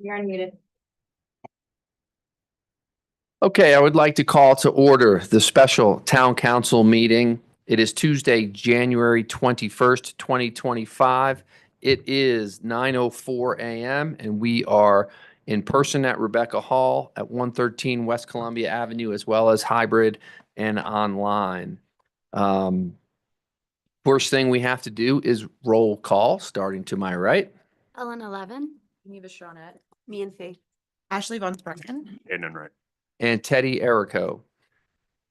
You're unmuted. Okay, I would like to call to order the special town council meeting. It is Tuesday, January 21st, 2025. It is 9:04 a.m. and we are in person at Rebecca Hall at 113 West Columbia Avenue, as well as hybrid and online. First thing we have to do is roll call, starting to my right. Ellen 11. Neva Shawnette. Me and Faith. Ashley Von Sparken. Aiden Wright. And Teddy Erico.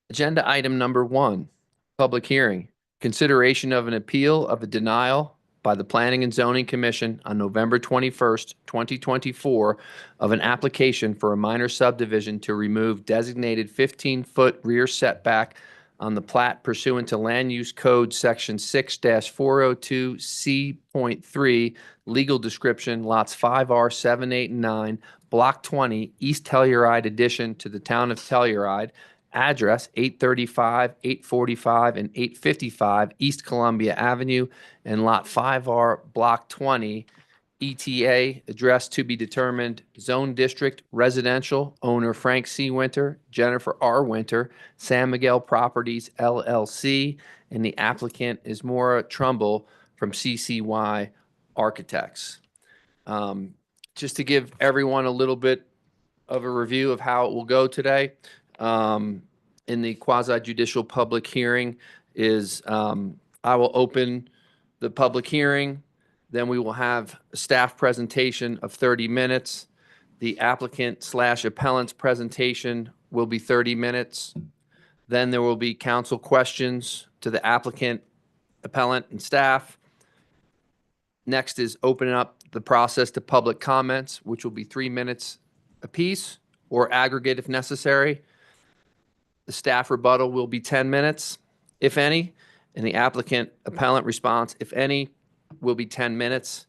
Agenda item number 1, public hearing. Consideration of an appeal of a denial by the Planning and Zoning Commission on November 21st, 2024 of an application for a minor subdivision to remove designated 15-foot rear setback on the plat pursuant to Land Use Code Section 6-402C.3, legal description, lots 5R, 7, 8, and 9, Block 20, East Telluride addition to the town of Telluride, address 835, 845, and 855 East Columbia Avenue, and Lot 5R, Block 20, ETA, address to be determined, Zone District, Residential, owner Frank C. Winter, Jennifer R. Winter, San Miguel Properties LLC, and the applicant is Maura Trumbull from CCY Architects. Just to give everyone a little bit of a review of how it will go today, in the quasi-judicial public hearing is I will open the public hearing. Then we will have a staff presentation of 30 minutes. The applicant/appellant's presentation will be 30 minutes. Then there will be council questions to the applicant, appellant, and staff. Next is opening up the process to public comments, which will be 3 minutes apiece or aggregate if necessary. The staff rebuttal will be 10 minutes, if any, and the applicant appellant response, if any, will be 10 minutes.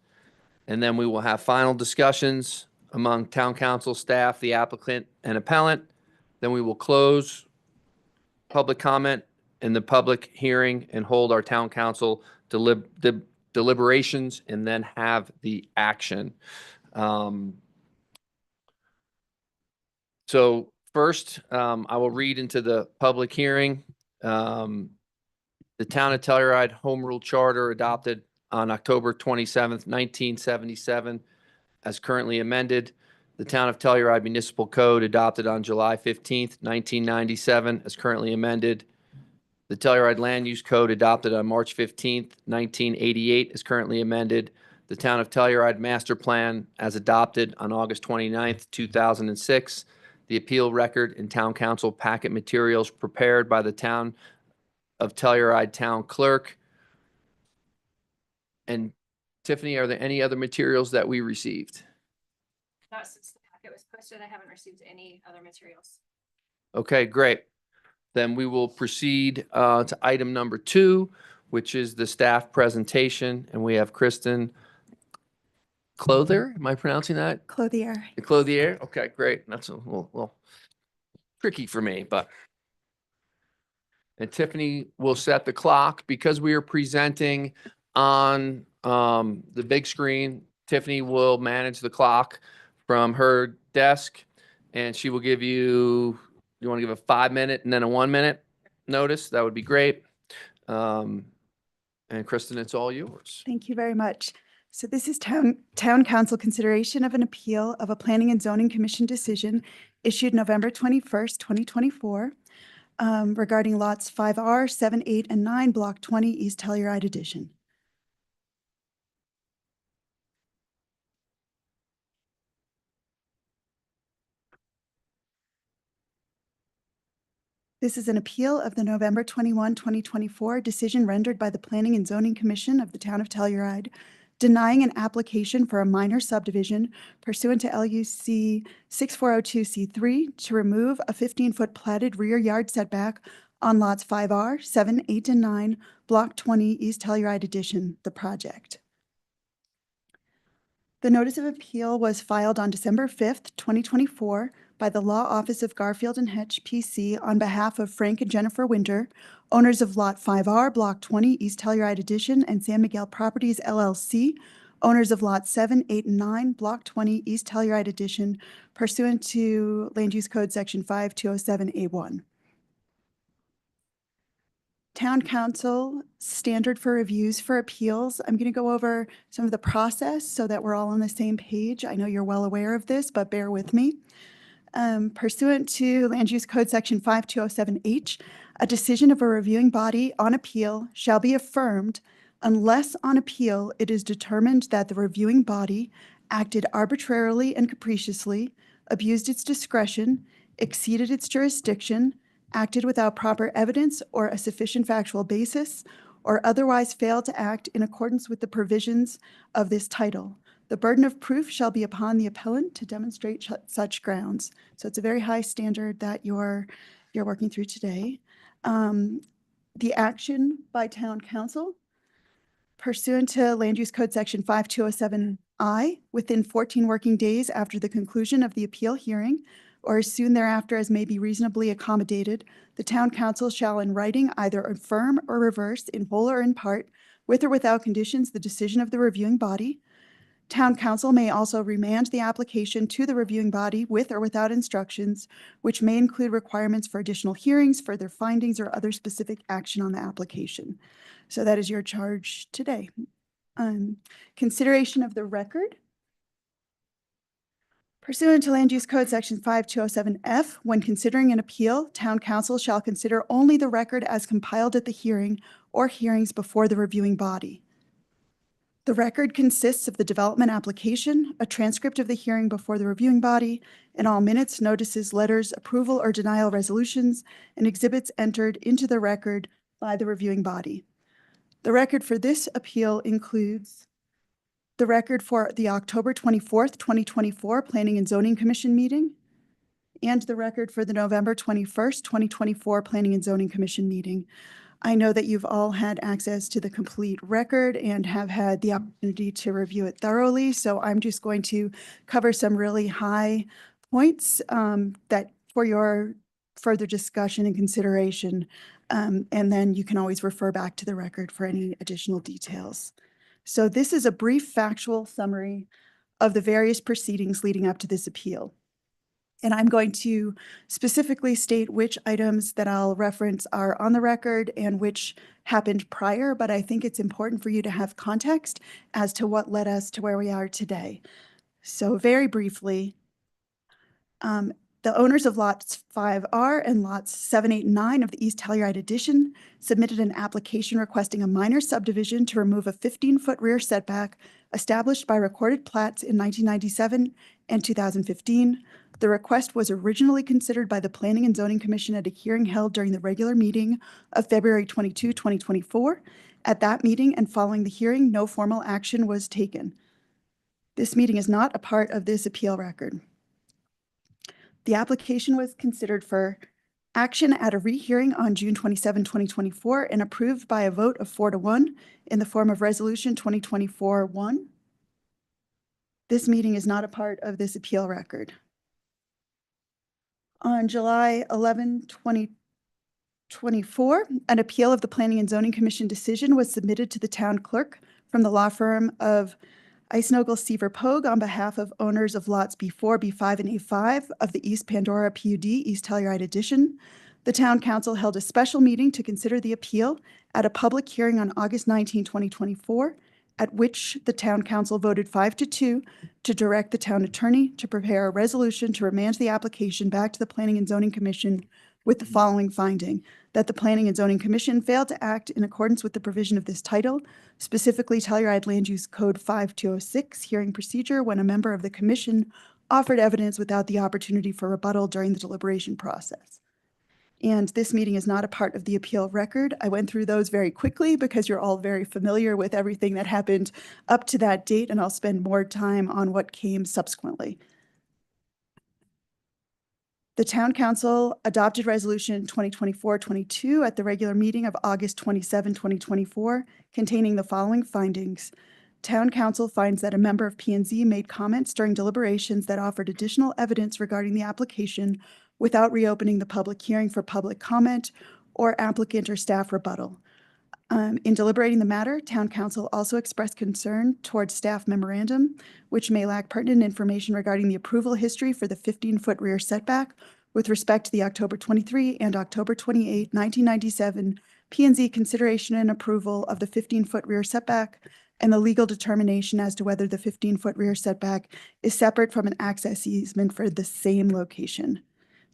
And then we will have final discussions among town council staff, the applicant, and appellant. Then we will close public comment in the public hearing and hold our town council deliberations and then have the action. So first, I will read into the public hearing. The Town of Telluride Home Rule Charter adopted on October 27th, 1977, as currently amended. The Town of Telluride Municipal Code adopted on July 15th, 1997, as currently amended. The Telluride Land Use Code adopted on March 15th, 1988, as currently amended. The Town of Telluride Master Plan as adopted on August 29th, 2006. The appeal record and town council packet materials prepared by the Town of Telluride Town Clerk. And Tiffany, are there any other materials that we received? Not since the packet was posted. I haven't received any other materials. Okay, great. Then we will proceed to item number 2, which is the staff presentation. And we have Kristen Clothier. Am I pronouncing that? Clothier. Clothier. Okay, great. That's a little tricky for me, but. And Tiffany will set the clock because we are presenting on the big screen. Tiffany will manage the clock from her desk, and she will give you want to give a 5-minute and then a 1-minute notice? That would be great. And Kristen, it's all yours. Thank you very much. So this is town council consideration of an appeal of a Planning and Zoning Commission decision issued November 21st, 2024, regarding lots 5R, 7, 8, and 9, Block 20, East Telluride addition. This is an appeal of the November 21, 2024 decision rendered by the Planning and Zoning Commission of the Town of Telluride, denying an application for a minor subdivision pursuant to LUC 6402C3 to remove a 15-foot platted rear yard setback on lots 5R, 7, 8, and 9, Block 20, East Telluride addition, the project. The notice of appeal was filed on December 5th, 2024 by the Law Office of Garfield and Hetch, PC, on behalf of Frank and Jennifer Winter, owners of Lot 5R, Block 20, East Telluride addition, and San Miguel Properties, LLC, owners of lots 7, 8, and 9, Block 20, East Telluride Addition, pursuant to Land Use Code Section 5207A1. Town Council standard for reviews for appeals. I'm going to go over some of the process so that we're all on the same page. I know you're well aware of this, but bear with me. Pursuant to Land Use Code Section 5207H, a decision of a reviewing body on appeal shall be affirmed unless on appeal it is determined that the reviewing body acted arbitrarily and capriciously, abused its discretion, exceeded its jurisdiction, acted without proper evidence or a sufficient factual basis, or otherwise failed to act in accordance with the provisions of this title. The burden of proof shall be upon the appellant to demonstrate such grounds. So it's a very high standard that you're working through today. The action by Town Council pursuant to Land Use Code Section 5207I, within 14 working days after the conclusion of the appeal hearing, or as soon thereafter as may be reasonably accommodated, the Town Council shall in writing either affirm or reverse in whole or in part, with or without conditions, the decision of the reviewing body. Town Council may also remand the application to the reviewing body with or without instructions, which may include requirements for additional hearings, further findings, or other specific action on the application. So that is your charge today. Consideration of the record. Pursuant to Land Use Code Section 5207F, when considering an appeal, Town Council shall consider only the record as compiled at the hearing or hearings before the reviewing body. The record consists of the development application, a transcript of the hearing before the reviewing body, and all minutes, notices, letters, approval or denial resolutions, and exhibits entered into the record by the reviewing body. The record for this appeal includes the record for the October 24th, 2024 Planning and Zoning Commission meeting, and the record for the November 21st, 2024 Planning and Zoning Commission meeting. I know that you've all had access to the complete record and have had the opportunity to review it thoroughly, so I'm just going to cover some really high points that for your further discussion and consideration, and then you can always refer back to the record for any additional details. So this is a brief factual summary of the various proceedings leading up to this appeal. And I'm going to specifically state which items that I'll reference are on the record and which happened prior, but I think it's important for you to have context as to what led us to where we are today. So very briefly, the owners of lots 5R and lots 7, 8, and 9 of the East Telluride Addition submitted an application requesting a minor subdivision to remove a 15-foot rear setback established by recorded plats in 1997 and 2015. The request was originally considered by the Planning and Zoning Commission at a hearing held during the regular meeting of February 22, 2024. At that meeting and following the hearing, no formal action was taken. This meeting is not a part of this appeal record. The application was considered for action at a rehearing on June 27, 2024, and approved by a vote of 4-1 in the form of Resolution 2024-1. This meeting is not a part of this appeal record. On July 11, 2024, an appeal of the Planning and Zoning Commission decision was submitted to the town clerk from the law firm of Eisnogel Seaver Pogue on behalf of owners of lots B4, B5, and A5 of the East Pandora PUD, East Telluride Addition. The town council held a special meeting to consider the appeal at a public hearing on August 19, 2024, at which the town council voted 5-2 to direct the town attorney to prepare a resolution to remand the application back to the Planning and Zoning Commission with the following finding: that the Planning and Zoning Commission failed to act in accordance with the provision of this title, specifically Telluride Land Use Code 5206 hearing procedure, when a member of the commission offered evidence without the opportunity for rebuttal during the deliberation process. And this meeting is not a part of the appeal record. I went through those very quickly because you're all very familiar with everything that happened up to that date, and I'll spend more time on what came subsequently. The town council adopted resolution 2024-22 at the regular meeting of August 27, 2024, containing the following findings. Town council finds that a member of P&Z made comments during deliberations that offered additional evidence regarding the application without reopening the public hearing for public comment or applicant or staff rebuttal. In deliberating the matter, Town Council also expressed concern towards staff memorandum, which may lack pertinent information regarding the approval history for the 15-foot rear setback with respect to the October 23 and October 28, 1997 P and Z consideration and approval of the 15-foot rear setback and the legal determination as to whether the 15-foot rear setback is separate from an access easement for the same location.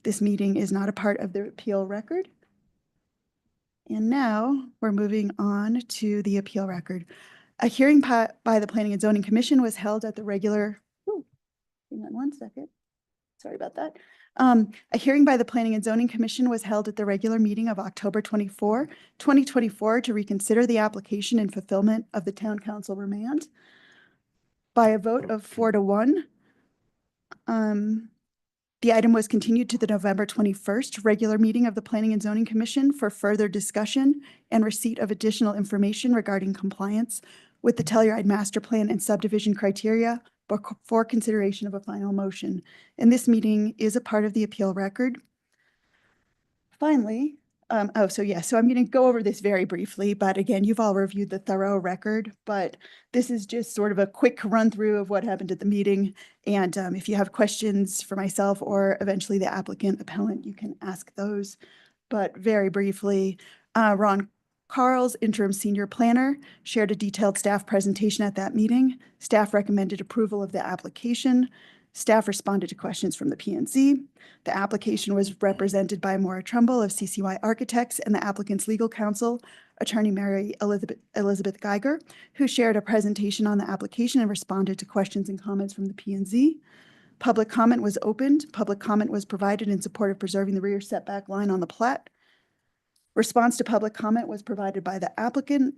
This meeting is not a part of the appeal record. And now we're moving on to the appeal record. A hearing by the Planning and Zoning Commission was held at the regular, hang on one second. Sorry about that. A hearing by the Planning and Zoning Commission was held at the regular meeting of October 24, 2024 to reconsider the application in fulfillment of the Town Council remand. By a vote of 4-1, the item was continued to the November 21st regular meeting of the Planning and Zoning Commission for further discussion and receipt of additional information regarding compliance with the Telluride Master Plan and subdivision criteria for consideration of a final motion. And this meeting is a part of the appeal record. Finally, so I'm going to go over this very briefly, but again, you've all reviewed the thorough record, but this is just sort of a quick run through of what happened at the meeting. And if you have questions for myself or eventually the appellant, you can ask those. But very briefly, Ron Carls, interim senior planner, shared a detailed staff presentation at that meeting. Staff recommended approval of the application. Staff responded to questions from the P&Z. The application was represented by Maura Trumbull of CCY Architects and the applicant's legal counsel, attorney Mary Elizabeth Geiger, who shared a presentation on the application and responded to questions and comments from the P&Z. Public comment was opened. Public comment was provided in support of preserving the rear setback line on the plat. Response to public comment was provided by the applicant.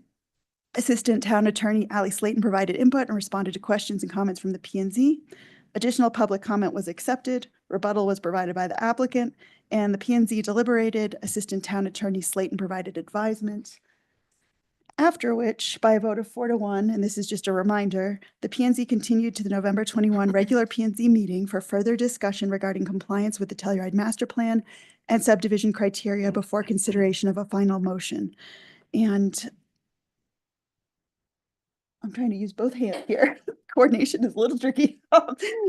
Assistant Town Attorney Ali Slayton provided input and responded to questions and comments from the P&Z. Additional public comment was accepted. Rebuttal was provided by the applicant, and the P&Z deliberated. Assistant Town Attorney Slayton provided advisement. After which, by a vote of 4-1, and this is just a reminder, the P&Z continued to the November 21 regular P&Z meeting for further discussion regarding compliance with the Telluride Master Plan and subdivision criteria before consideration of a final motion. And I'm trying to use both hands here. Coordination is a little tricky.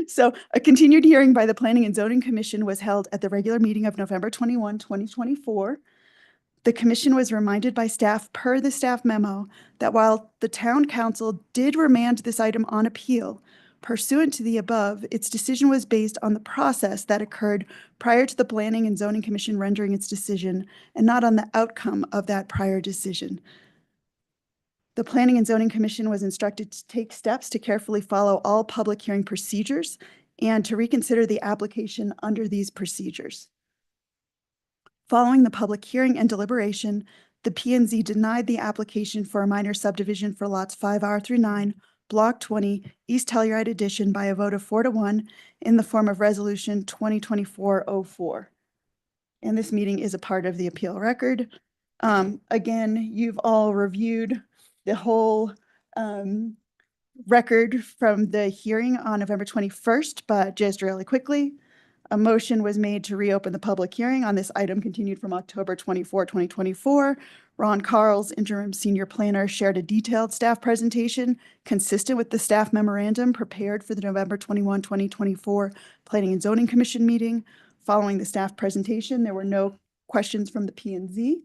So a continued hearing by the Planning and Zoning Commission was held at the regular meeting of November 21, 2024. The commission was reminded by staff per the staff memo that while the Town Council did remand this item on appeal, pursuant to the above, its decision was based on the process that occurred prior to the Planning and Zoning Commission rendering its decision and not on the outcome of that prior decision. The Planning and Zoning Commission was instructed to take steps to carefully follow all public hearing procedures and to reconsider the application under these procedures. Following the public hearing and deliberation, the P&Z denied the application for a minor subdivision for lots 5R through 9, Block 20, East Telluride Addition by a vote of 4-1 in the form of Resolution 2024-04. And this meeting is a part of the appeal record. Again, you've all reviewed the whole record from the hearing on November 21st, but just really quickly, a motion was made to reopen the public hearing on this item continued from October 24, 2024. Ron Carls, interim senior planner, shared a detailed staff presentation consistent with the staff memorandum prepared for the November 21, 2024 Planning and Zoning Commission meeting. Following the staff presentation, there were no questions from the P&Z.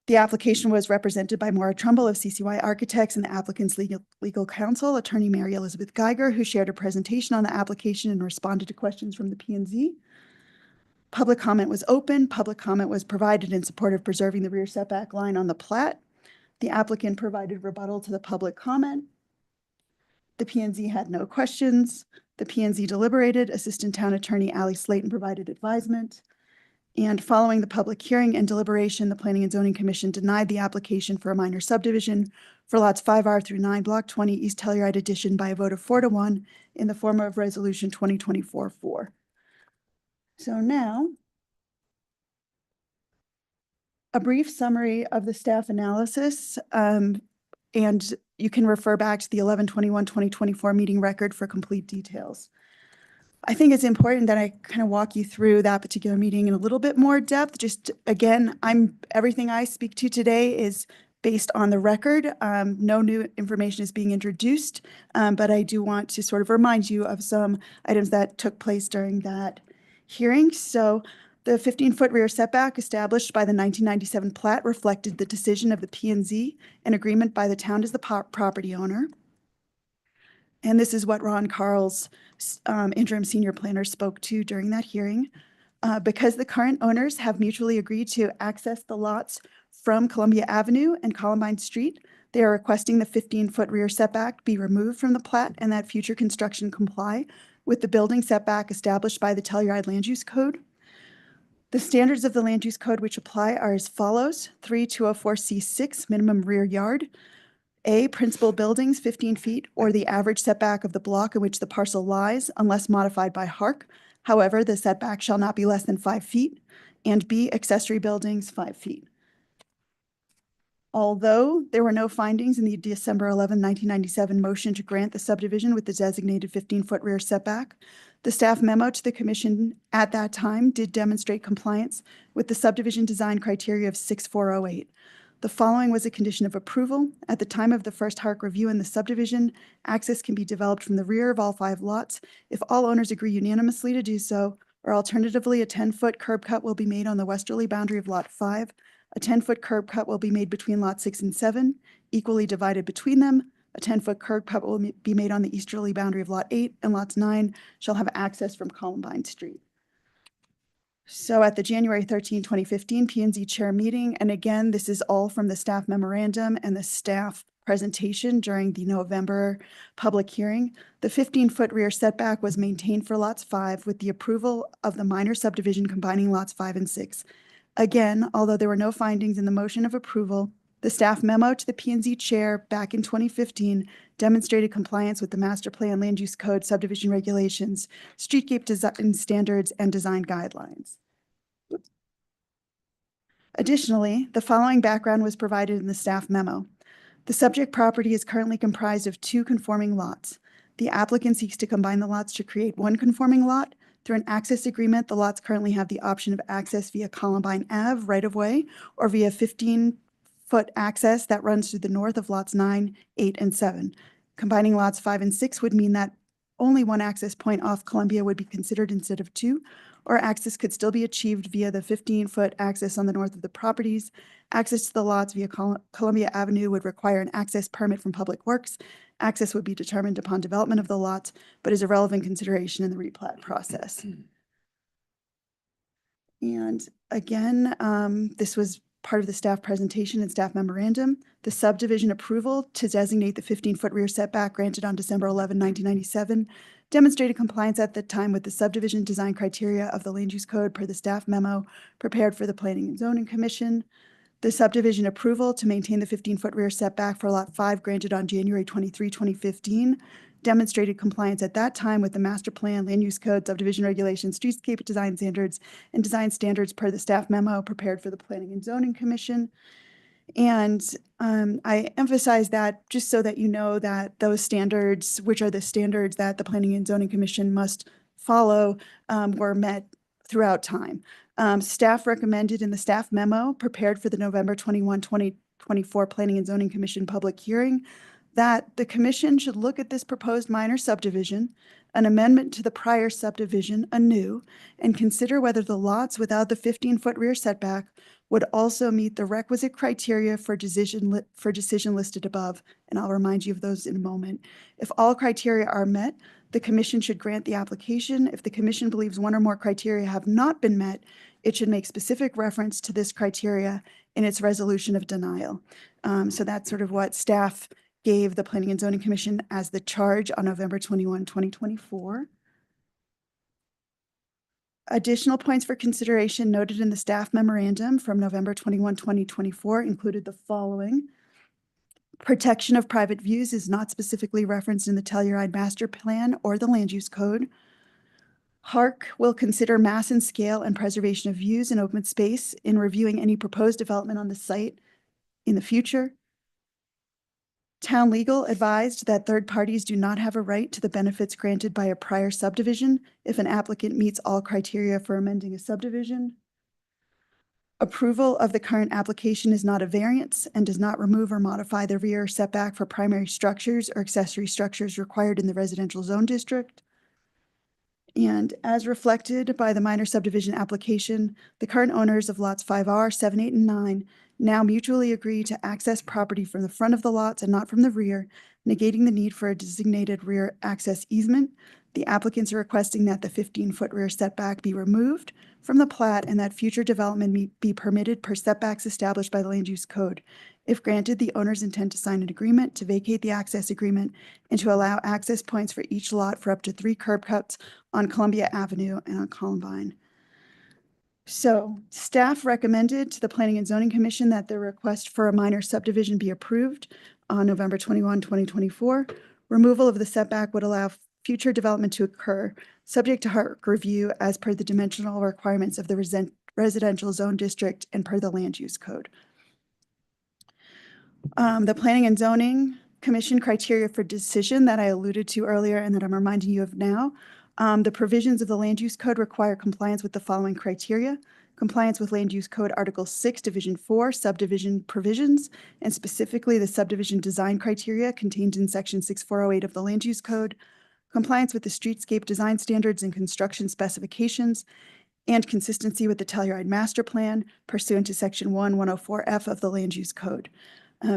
The application was represented by Maura Trumbull of CCY Architects and the applicant's legal counsel, attorney Mary Elizabeth Geiger, who shared a presentation on the application and responded to questions from the P&Z. Public comment was open. Public comment was provided in support of preserving the rear setback line on the plat. The applicant provided rebuttal to the public comment. The P&Z had no questions. The P&Z deliberated. Assistant Town Attorney Ali Slayton provided advisement. And following the public hearing and deliberation, the Planning and Zoning Commission denied the application for a minor subdivision for lots 5R through 9, Block 20, East Telluride Addition by a vote of 4-1 in the form of Resolution 2024-04. So now, a brief summary of the staff analysis, and you can refer back to the 11/21/2024 meeting record for complete details. I think it's important that I kind of walk you through that particular meeting in a little bit more depth. Just again, everything I speak to today is based on the record. No new information is being introduced, but I do want to sort of remind you of some items that took place during that hearing. So the 15-foot rear setback established by the 1997 plat reflected the decision of the P&Z and agreement by the town as the property owner. And this is what Ron Carl's interim senior planner spoke to during that hearing. Because the current owners have mutually agreed to access the lots from Columbia Avenue and Columbine Street, they are requesting the 15-foot rear setback be removed from the plat and that future construction comply with the building setback established by the Telluride Land Use Code. The standards of the Land Use Code which apply are as follows: 3204C6, minimum rear yard. A, principal buildings 15 feet or the average setback of the block in which the parcel lies unless modified by HARC. However, the setback shall not be less than 5 feet. And B, accessory buildings 5 feet. Although there were no findings in the December 11, 1997 motion to grant the subdivision with the designated 15-foot rear setback, the staff memo to the commission at that time did demonstrate compliance with the subdivision design criteria of 6408. The following was a condition of approval. At the time of the first HARC review in the subdivision, access can be developed from the rear of all 5 lots if all owners agree unanimously to do so, or alternatively, a 10-foot curb cut will be made on the westerly boundary of Lot 5. A 10-foot curb cut will be made between Lot 6 and 7, equally divided between them. A 10-foot curb cut will be made on the easterly boundary of Lot 8, and Lots 9 shall have access from Columbine Street. So at the January 13, 2015 P&Z chair meeting, and again, this is all from the staff memorandum and the staff presentation during the November public hearing, the 15-foot rear setback was maintained for lots 5 with the approval of the minor subdivision combining lots 5 and 6. Again, although there were no findings in the motion of approval, the staff memo to the P&Z chair back in 2015 demonstrated compliance with the master plan, land use code, subdivision regulations, streetscape design standards, and design guidelines. Additionally, the following background was provided in the staff memo. The subject property is currently comprised of 2 conforming lots. The applicant seeks to combine the lots to create 1 conforming lot. Through an access agreement, the lots currently have the option of access via Columbine Ave right-of-way or via 15-foot access that runs through the north of lots 9, 8, and 7. Combining lots 5 and 6 would mean that only 1 access point off Columbia would be considered instead of 2, or access could still be achieved via the 15-foot access on the north of the properties. Access to the lots via Columbia Avenue would require an access permit from Public Works. Access would be determined upon development of the lots, but is a relevant consideration in the replat process. And again, this was part of the staff presentation and staff memorandum. The subdivision approval to designate the 15-foot rear setback granted on December 11, 1997 demonstrated compliance at the time with the subdivision design criteria of the Land Use Code per the staff memo prepared for the Planning and Zoning Commission. The subdivision approval to maintain the 15-foot rear setback for Lot 5 granted on January 23, 2015 demonstrated compliance at that time with the master plan, land use code, subdivision regulations, streetscape design standards, and design standards per the staff memo prepared for the Planning and Zoning Commission. And I emphasize that just so that you know that those standards, which are the standards that the Planning and Zoning Commission must follow, were met throughout time. Staff recommended in the staff memo prepared for the November 21, 2024 Planning and Zoning Commission public hearing that the commission should look at this proposed minor subdivision, an amendment to the prior subdivision anew, and consider whether the lots without the 15-foot rear setback would also meet the requisite criteria for decision listed above, and I'll remind you of those in a moment. If all criteria are met, the commission should grant the application. If the commission believes 1 or more criteria have not been met, it should make specific reference to this criteria in its resolution of denial. So that's sort of what staff gave the Planning and Zoning Commission as the charge on November 21, 2024. Additional points for consideration noted in the staff memorandum from November 21, 2024 included the following. Protection of private views is not specifically referenced in the Telluride Master Plan or the Land Use Code. HARC will consider mass and scale and preservation of views and open space in reviewing any proposed development on the site in the future. Town legal advised that third parties do not have a right to the benefits granted by a prior subdivision if an applicant meets all criteria for amending a subdivision. Approval of the current application is not a variance and does not remove or modify the rear setback for primary structures or accessory structures required in the residential zone district. And as reflected by the minor subdivision application, the current owners of lots 5R, 7, 8, and 9 now mutually agree to access property from the front of the lots and not from the rear, negating the need for a designated rear access easement. The applicants are requesting that the 15-foot rear setback be removed from the plat and that future development be permitted per setbacks established by the land use code. If granted, the owners intend to sign an agreement to vacate the access agreement and to allow access points for each lot for up to 3 curb cuts on Columbia Avenue and on Columbine. So staff recommended to the Planning and Zoning Commission that the request for a minor subdivision be approved on November 21, 2024. Removal of the setback would allow future development to occur, subject to HARC review as per the dimensional requirements of the residential zone district and per the land use code. The Planning and Zoning Commission criteria for decision that I alluded to earlier and that I'm reminding you of now. The provisions of the Land Use Code require compliance with the following criteria: compliance with Land Use Code Article 6, Division 4, subdivision provisions, and specifically the subdivision design criteria contained in Section 6408 of the Land Use Code, compliance with the streetscape design standards and construction specifications, and consistency with the Telluride Master Plan pursuant to Section 104F of the Land Use Code.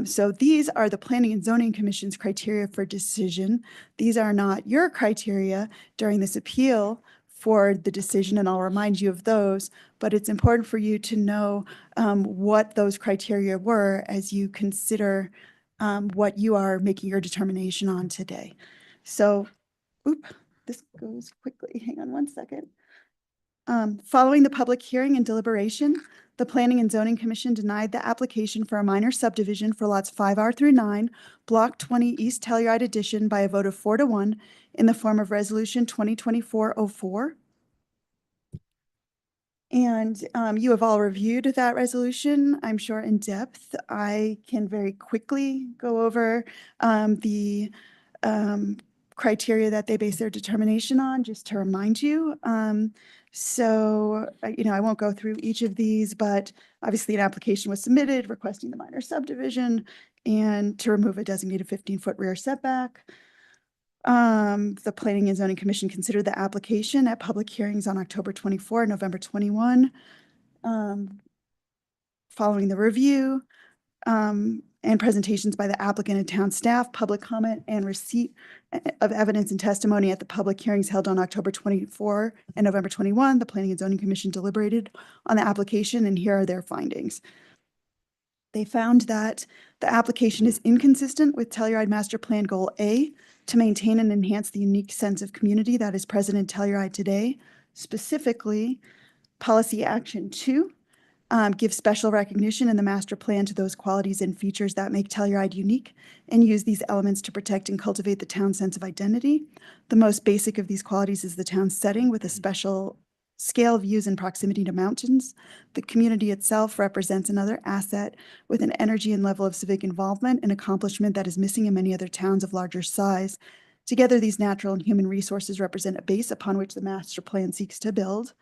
So these are the Planning and Zoning Commission's criteria for decision. These are not your criteria during this appeal for the decision, and I'll remind you of those, but it's important for you to know what those criteria were as you consider what you are making your determination on today. So, this goes quickly. Hang on one second. Following the public hearing and deliberation, the Planning and Zoning Commission denied the application for a minor subdivision for lots 5R through 9, Block 20 East Telluride Addition by a vote of 4-1 in the form of Resolution 2024-04. And you have all reviewed that resolution, I'm sure, in depth. I can very quickly go over the criteria that they base their determination on, just to remind you. I won't go through each of these, but obviously an application was submitted requesting the minor subdivision and to remove a designated 15-foot rear setback. The Planning and Zoning Commission considered the application at public hearings on October 24 and November 21. Following the review, and presentations by the applicant and town staff, public comment and receipt of evidence and testimony at the public hearings held on October 24 and November 21, the Planning and Zoning Commission deliberated on the application, and here are their findings. They found that the application is inconsistent with Telluride Master Plan Goal A to maintain and enhance the unique sense of community that is present in Telluride today. Specifically, Policy Action 2 give special recognition in the master plan to those qualities and features that make Telluride unique and use these elements to protect and cultivate the town's sense of identity. The most basic of these qualities is the town's setting with a special scale views and proximity to mountains. The community itself represents another asset with an energy and level of civic involvement and accomplishment that is missing in many other towns of larger size. Together, these natural and human resources represent a base upon which the master plan seeks to build.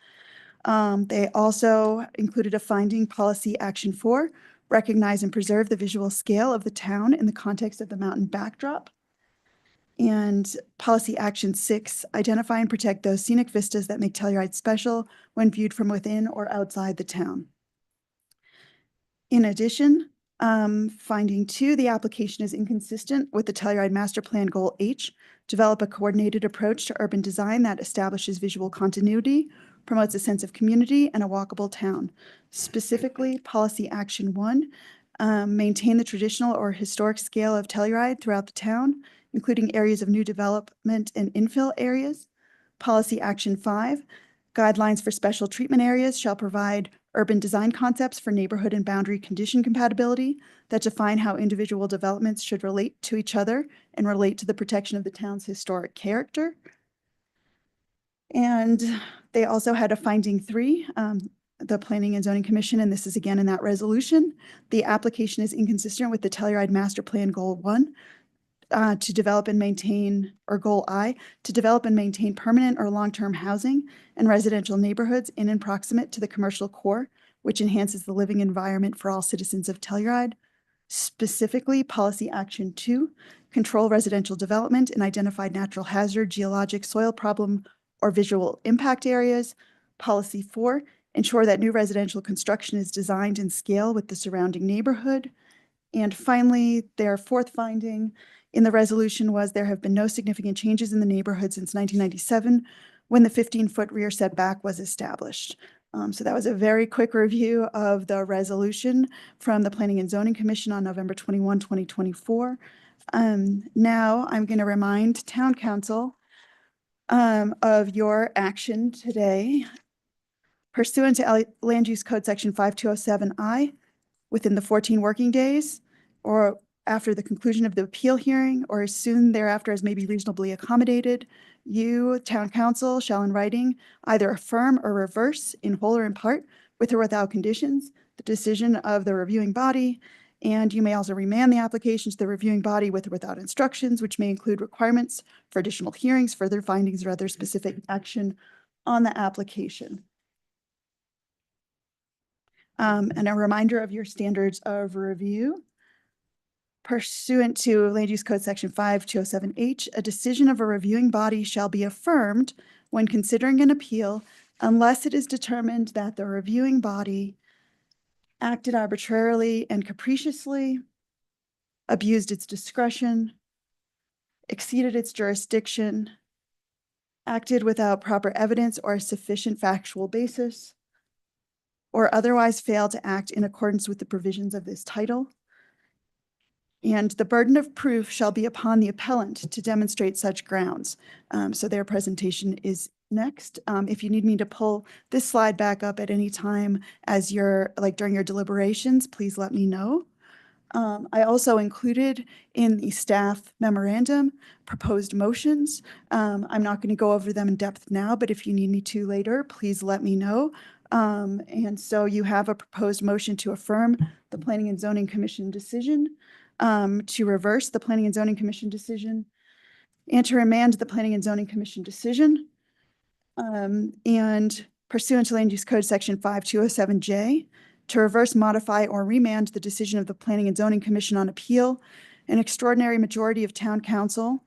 They also included a finding, Policy Action 4, recognize and preserve the visual scale of the town in the context of the mountain backdrop. And Policy Action 6, identify and protect those scenic vistas that make Telluride special when viewed from within or outside the town. In addition, finding 2, the application is inconsistent with the Telluride Master Plan Goal H, develop a coordinated approach to urban design that establishes visual continuity, promotes a sense of community and a walkable town. Specifically, Policy Action 1, maintain the traditional or historic scale of Telluride throughout the town, including areas of new development and infill areas. Policy Action 5, guidelines for special treatment areas shall provide urban design concepts for neighborhood and boundary condition compatibility that define how individual developments should relate to each other and relate to the protection of the town's historic character. And they also had a finding 3, the Planning and Zoning Commission, and this is again in that resolution. The application is inconsistent with the Telluride Master Plan Goal 1 to develop and maintain, or Goal I, to develop and maintain permanent or long-term housing and residential neighborhoods in and proximate to the commercial core, which enhances the living environment for all citizens of Telluride. Specifically, Policy Action 2, control residential development and identify natural hazard, geologic, soil problem, or visual impact areas. Policy 4, ensure that new residential construction is designed in scale with the surrounding neighborhood. And finally, their fourth finding in the resolution was there have been no significant changes in the neighborhood since 1997 when the 15-foot rear setback was established. So that was a very quick review of the resolution from the Planning and Zoning Commission on November 21, 2024. Now I'm going to remind Town Council of your action today. Pursuant to Land Use Code Section 5207I, within the 14 working days or after the conclusion of the appeal hearing or as soon thereafter as may be reasonably accommodated, you, Town Council, shall in writing either affirm or reverse in whole or in part, with or without conditions, the decision of the reviewing body. And you may also remand the application to the reviewing body with or without instructions, which may include requirements for additional hearings, further findings, or other specific action on the application. And a reminder of your standards of review. Pursuant to Land Use Code Section 5207H, a decision of a reviewing body shall be affirmed when considering an appeal unless it is determined that the reviewing body acted arbitrarily and capriciously, abused its discretion, exceeded its jurisdiction, acted without proper evidence or a sufficient factual basis, or otherwise failed to act in accordance with the provisions of this title. And the burden of proof shall be upon the appellant to demonstrate such grounds. So their presentation is next. If you need me to pull this slide back up at any time as you're during your deliberations, please let me know. I also included in the staff memorandum proposed motions. I'm not going to go over them in depth now, but if you need me to later, please let me know. And so you have a proposed motion to affirm the Planning and Zoning Commission decision, to reverse the Planning and Zoning Commission decision, and to remand the Planning and Zoning Commission decision. And pursuant to Land Use Code Section 5207J, to reverse, modify, or remand the decision of the Planning and Zoning Commission on appeal. An extraordinary majority of Town Council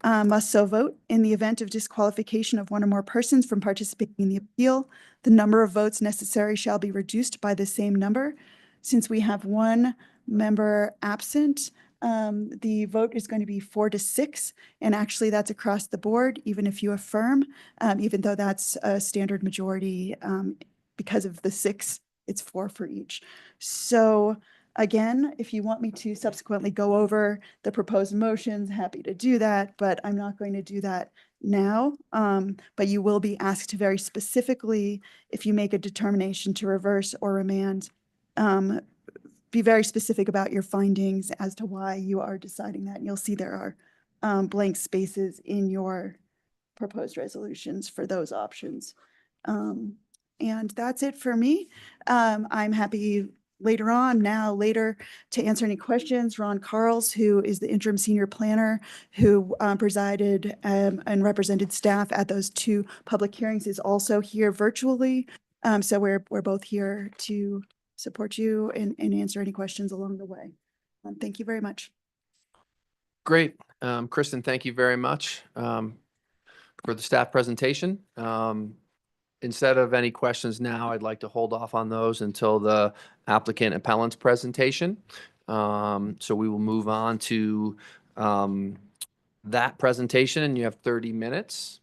must so vote. In the event of disqualification of one or more persons from participating in the appeal, the number of votes necessary shall be reduced by the same number. Since we have one member absent, the vote is going to be 4-6, and actually that's across the board, even if you affirm, even though that's a standard majority, because of the 6, it's 4 for each. So again, if you want me to subsequently go over the proposed motions, happy to do that, but I'm not going to do that now. But you will be asked to very specifically, if you make a determination to reverse or remand, be very specific about your findings as to why you are deciding that. And you'll see there are blank spaces in your proposed resolutions for those options. And that's it for me. I'm happy later to answer any questions. Ron Carls, who is the interim senior planner who presided and represented staff at those 2 public hearings, is also here virtually. So we're both here to support you and answer any questions along the way. Thank you very much. Great. Kristen, thank you very much for the staff presentation. Instead of any questions now, I'd like to hold off on those until the applicant appellant's presentation. So we will move on to that presentation, and you have 30 minutes.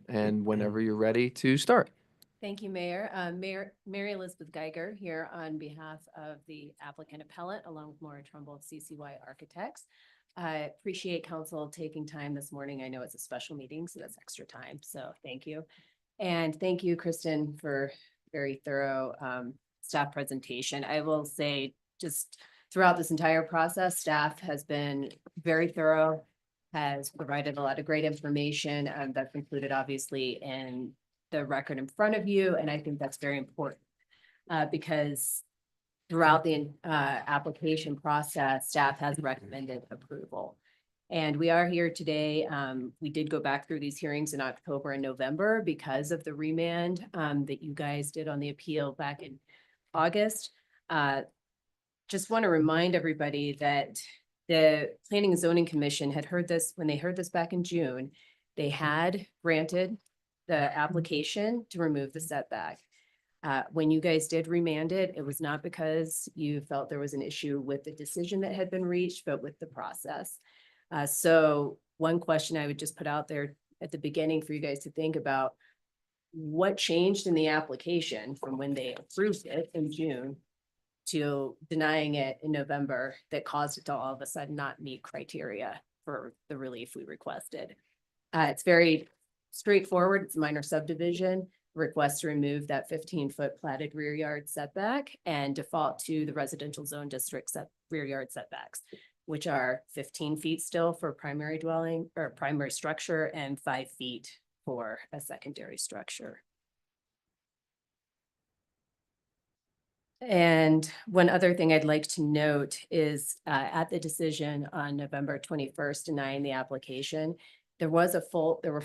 And whenever you're ready to start. Thank you, Mayor. Mary Elizabeth Geiger here on behalf of the applicant appellant, along with Maura Trumbull of CCY Architects. I appreciate council taking time this morning. I know it's a special meeting, so that's extra time. So thank you. And thank you, Kristen, for very thorough staff presentation. I will say just throughout this entire process, staff has been very thorough, has provided a lot of great information that's included obviously in the record in front of you. And I think that's very important. because throughout the application process, staff has recommended approval. And we are here today. We did go back through these hearings in October and November because of the remand that you guys did on the appeal back in August. Just want to remind everybody that the Planning and Zoning Commission had heard this, when they heard this back in June, they had granted the application to remove the setback. When you guys did remand it, it was not because you felt there was an issue with the decision that had been reached, but with the process. So one question I would just put out there at the beginning for you guys to think about, what changed in the application from when they approved it in June to denying it in November that caused it to all of a sudden not meet criteria for the relief we requested. It's very straightforward. It's a minor subdivision. Request to remove that 15-foot platted rear yard setback and default to the residential zone district rear yard setbacks, which are 15 feet still for primary dwelling or primary structure and 5 feet for a secondary structure. And one other thing I'd like to note is at the decision on November 21st denying the application, there were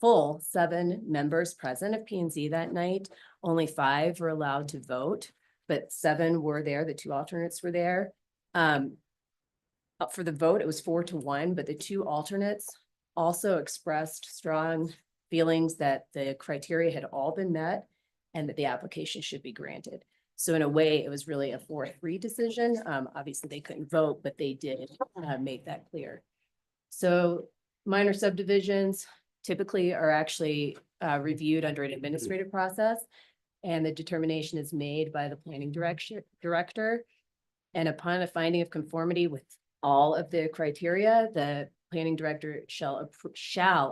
full 7 members present of P and Z that night. Only 5 were allowed to vote, but 7 were there. The 2 alternates were there. For the vote, it was 4-1, but the 2 alternates also expressed strong feelings that the criteria had all been met and that the application should be granted. So in a way, it was really a 4-3 decision. Obviously, they couldn't vote, but they did make that clear. So minor subdivisions typically are actually reviewed under an administrative process, and the determination is made by the planning director. And upon a finding of conformity with all of the criteria, the planning director shall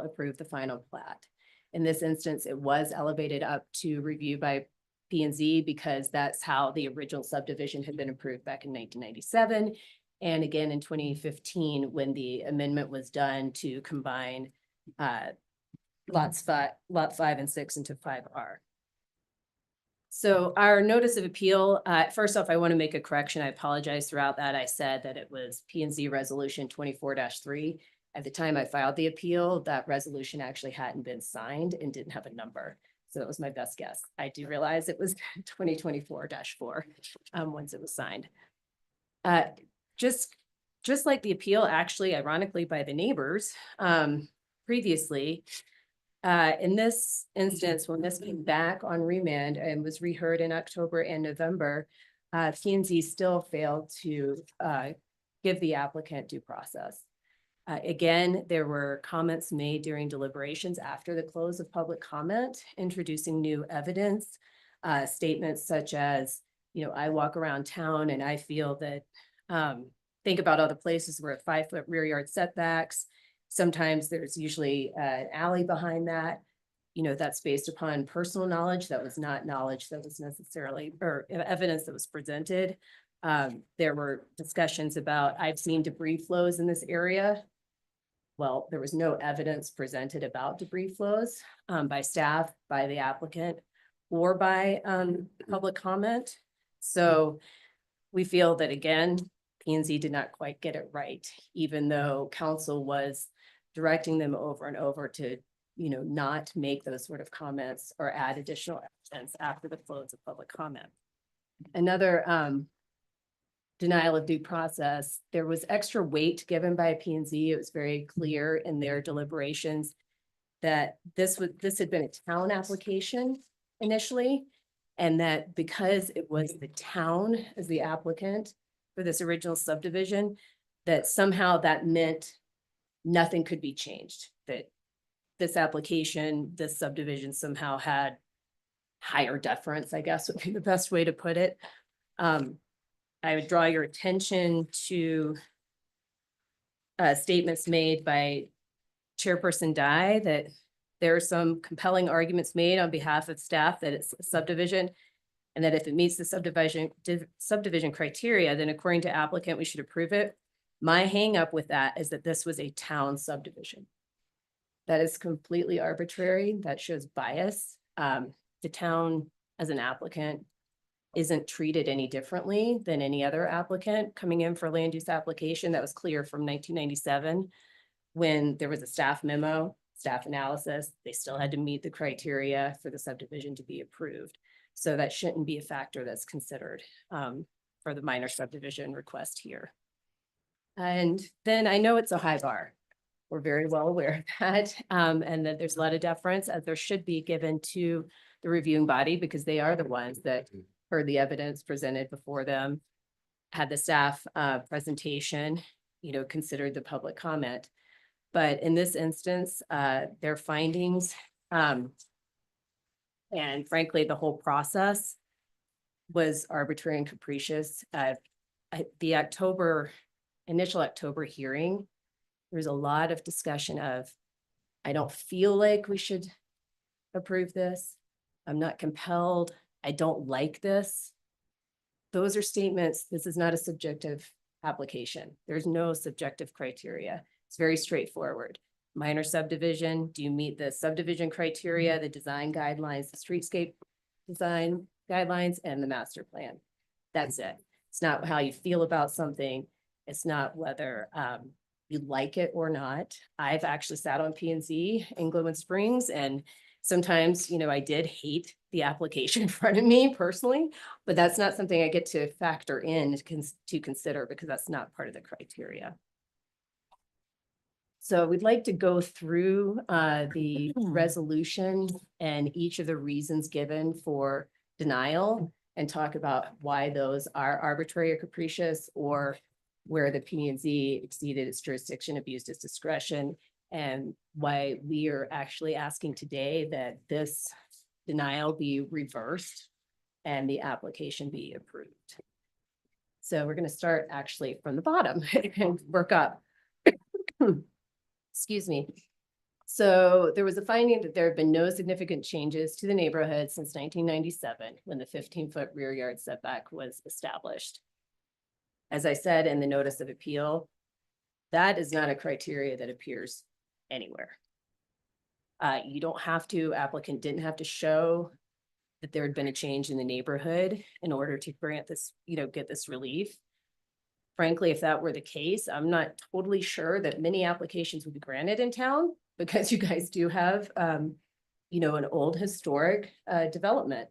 approve the final plat. In this instance, it was elevated up to review by P and Z because that's how the original subdivision had been approved back in 1997. And again, in 2015, when the amendment was done to combine lot 5 and 6 into 5R. So our notice of appeal, first off, I want to make a correction. I apologize throughout that. I said that it was P and Z resolution 24-3. At the time I filed the appeal, that resolution actually hadn't been signed and didn't have a number. So that was my best guess. I do realize it was 2024-4 once it was signed. Just like the appeal, actually, ironically, by the neighbors previously, in this instance, when this came back on remand and was reheard in October and November, P&Z still failed to give the applicant due process. Again, there were comments made during deliberations after the close of public comment, introducing new evidence, statements such as, you know, I walk around town and I feel that, think about other places where 5-foot rear yard setbacks. Sometimes there's usually an alley behind that. You know, that's based upon personal knowledge. That was not knowledge that was necessarily, or evidence that was presented. There were discussions about, I've seen debris flows in this area. Well, there was no evidence presented about debris flows by staff, by the applicant, or by public comment. So we feel that, again, P&Z did not quite get it right, even though council was directing them over and over to, you know, not make those sort of comments or add additional evidence after the close of public comment. Another denial of due process, there was extra weight given by P&Z. It was very clear in their deliberations that this had been a town application initially, and that because it was the town as the applicant for this original subdivision, that somehow that meant nothing could be changed, that this application, this subdivision somehow had higher deference, I guess would be the best way to put it. I would draw your attention to statements made by Chairperson Dye that there are some compelling arguments made on behalf of staff that it's a subdivision, and that if it meets the subdivision criteria, then according to applicant, we should approve it. My hang up with that is that this was a town subdivision. That is completely arbitrary. That shows bias. The town as an applicant isn't treated any differently than any other applicant coming in for a land use application. That was clear from 1997 when there was a staff memo, staff analysis. They still had to meet the criteria for the subdivision to be approved. So that shouldn't be a factor that's considered for the minor subdivision request here. And then I know it's a high bar. We're very well aware of that, and that there's a lot of deference as there should be given to the reviewing body because they are the ones that heard the evidence presented before them, had the staff presentation, considered the public comment. But in this instance, their findings, and frankly, the whole process was arbitrary and capricious. The initial October hearing, there was a lot of discussion of, I don't feel like we should approve this. I'm not compelled. I don't like this. Those are statements. This is not a subjective application. There's no subjective criteria. It's very straightforward. Minor subdivision, do you meet the subdivision criteria, the design guidelines, the streetscape design guidelines, and the master plan? That's it. It's not how you feel about something. It's not whether you like it or not. I've actually sat on P&Z in Glenwood Springs, and sometimes, I did hate the application in front of me personally, but that's not something I get to factor in to consider because that's not part of the criteria. So we'd like to go through the resolution and each of the reasons given for denial and talk about why those are arbitrary or capricious, or where the P&Z exceeded its jurisdiction, abused its discretion, and why we are actually asking today that this denial be reversed and the application be approved. So we're going to start actually from the bottom and work up. Excuse me. So there was a finding that there have been no significant changes to the neighborhood since 1997 when the 15-foot rear yard setback was established. As I said in the notice of appeal, that is not a criteria that appears anywhere. You don't have to, applicant didn't have to show that there had been a change in the neighborhood in order to grant this, get this relief. Frankly, if that were the case, I'm not totally sure that many applications would be granted in town because you guys do have, an old historic development.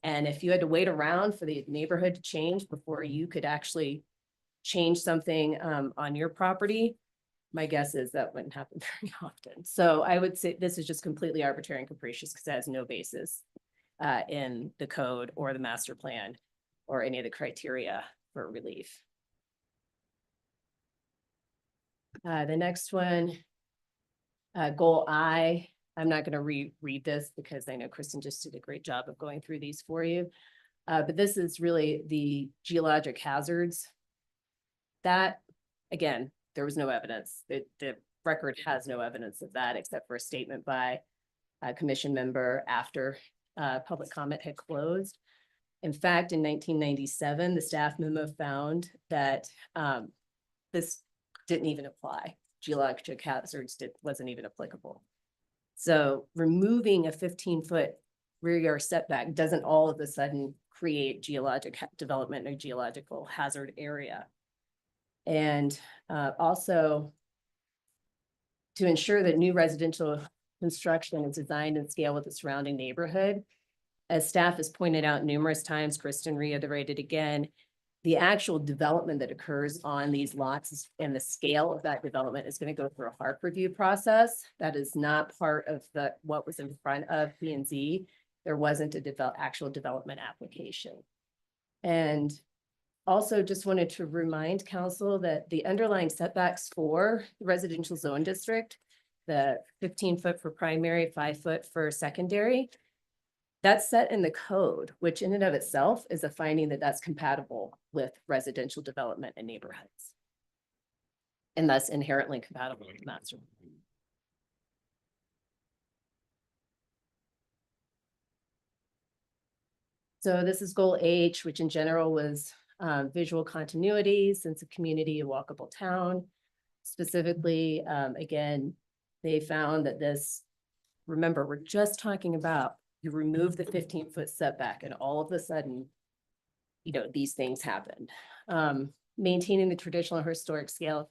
And if you had to wait around for the neighborhood to change before you could actually change something on your property, my guess is that wouldn't happen very often. So I would say this is just completely arbitrary and capricious because it has no basis in the code or the master plan or any of the criteria for relief. The next one, goal I, I'm not going to reread this because I know Kristen just did a great job of going through these for you. But this is really the geologic hazards. That, again, there was no evidence. The record has no evidence of that except for a statement by a commission member after public comment had closed. In fact, in 1997, the staff memo found that this didn't even apply. Geologic hazards wasn't even applicable. So removing a 15-foot rear yard setback doesn't all of a sudden create geologic development or geological hazard area. And also to ensure that new residential construction is designed and scale with the surrounding neighborhood. As staff has pointed out numerous times, Kristen reiterated again, the actual development that occurs on these lots and the scale of that development is going to go through a HARP review process. That is not part of what was in front of P&Z. There wasn't a actual development application. And also just wanted to remind council that the underlying setbacks for the residential zone district, the 15-foot for primary, 5-foot for secondary, that's set in the code, which in and of itself is a finding that that's compatible with residential development in neighborhoods. And thus inherently compatible with the master plan. So this is goal H, which in general was visual continuity, sense of community, a walkable town. Specifically, again, they found that this, remember, we're just talking about you remove the 15-foot setback and all of a sudden these things happened. Maintaining the traditional historic scale of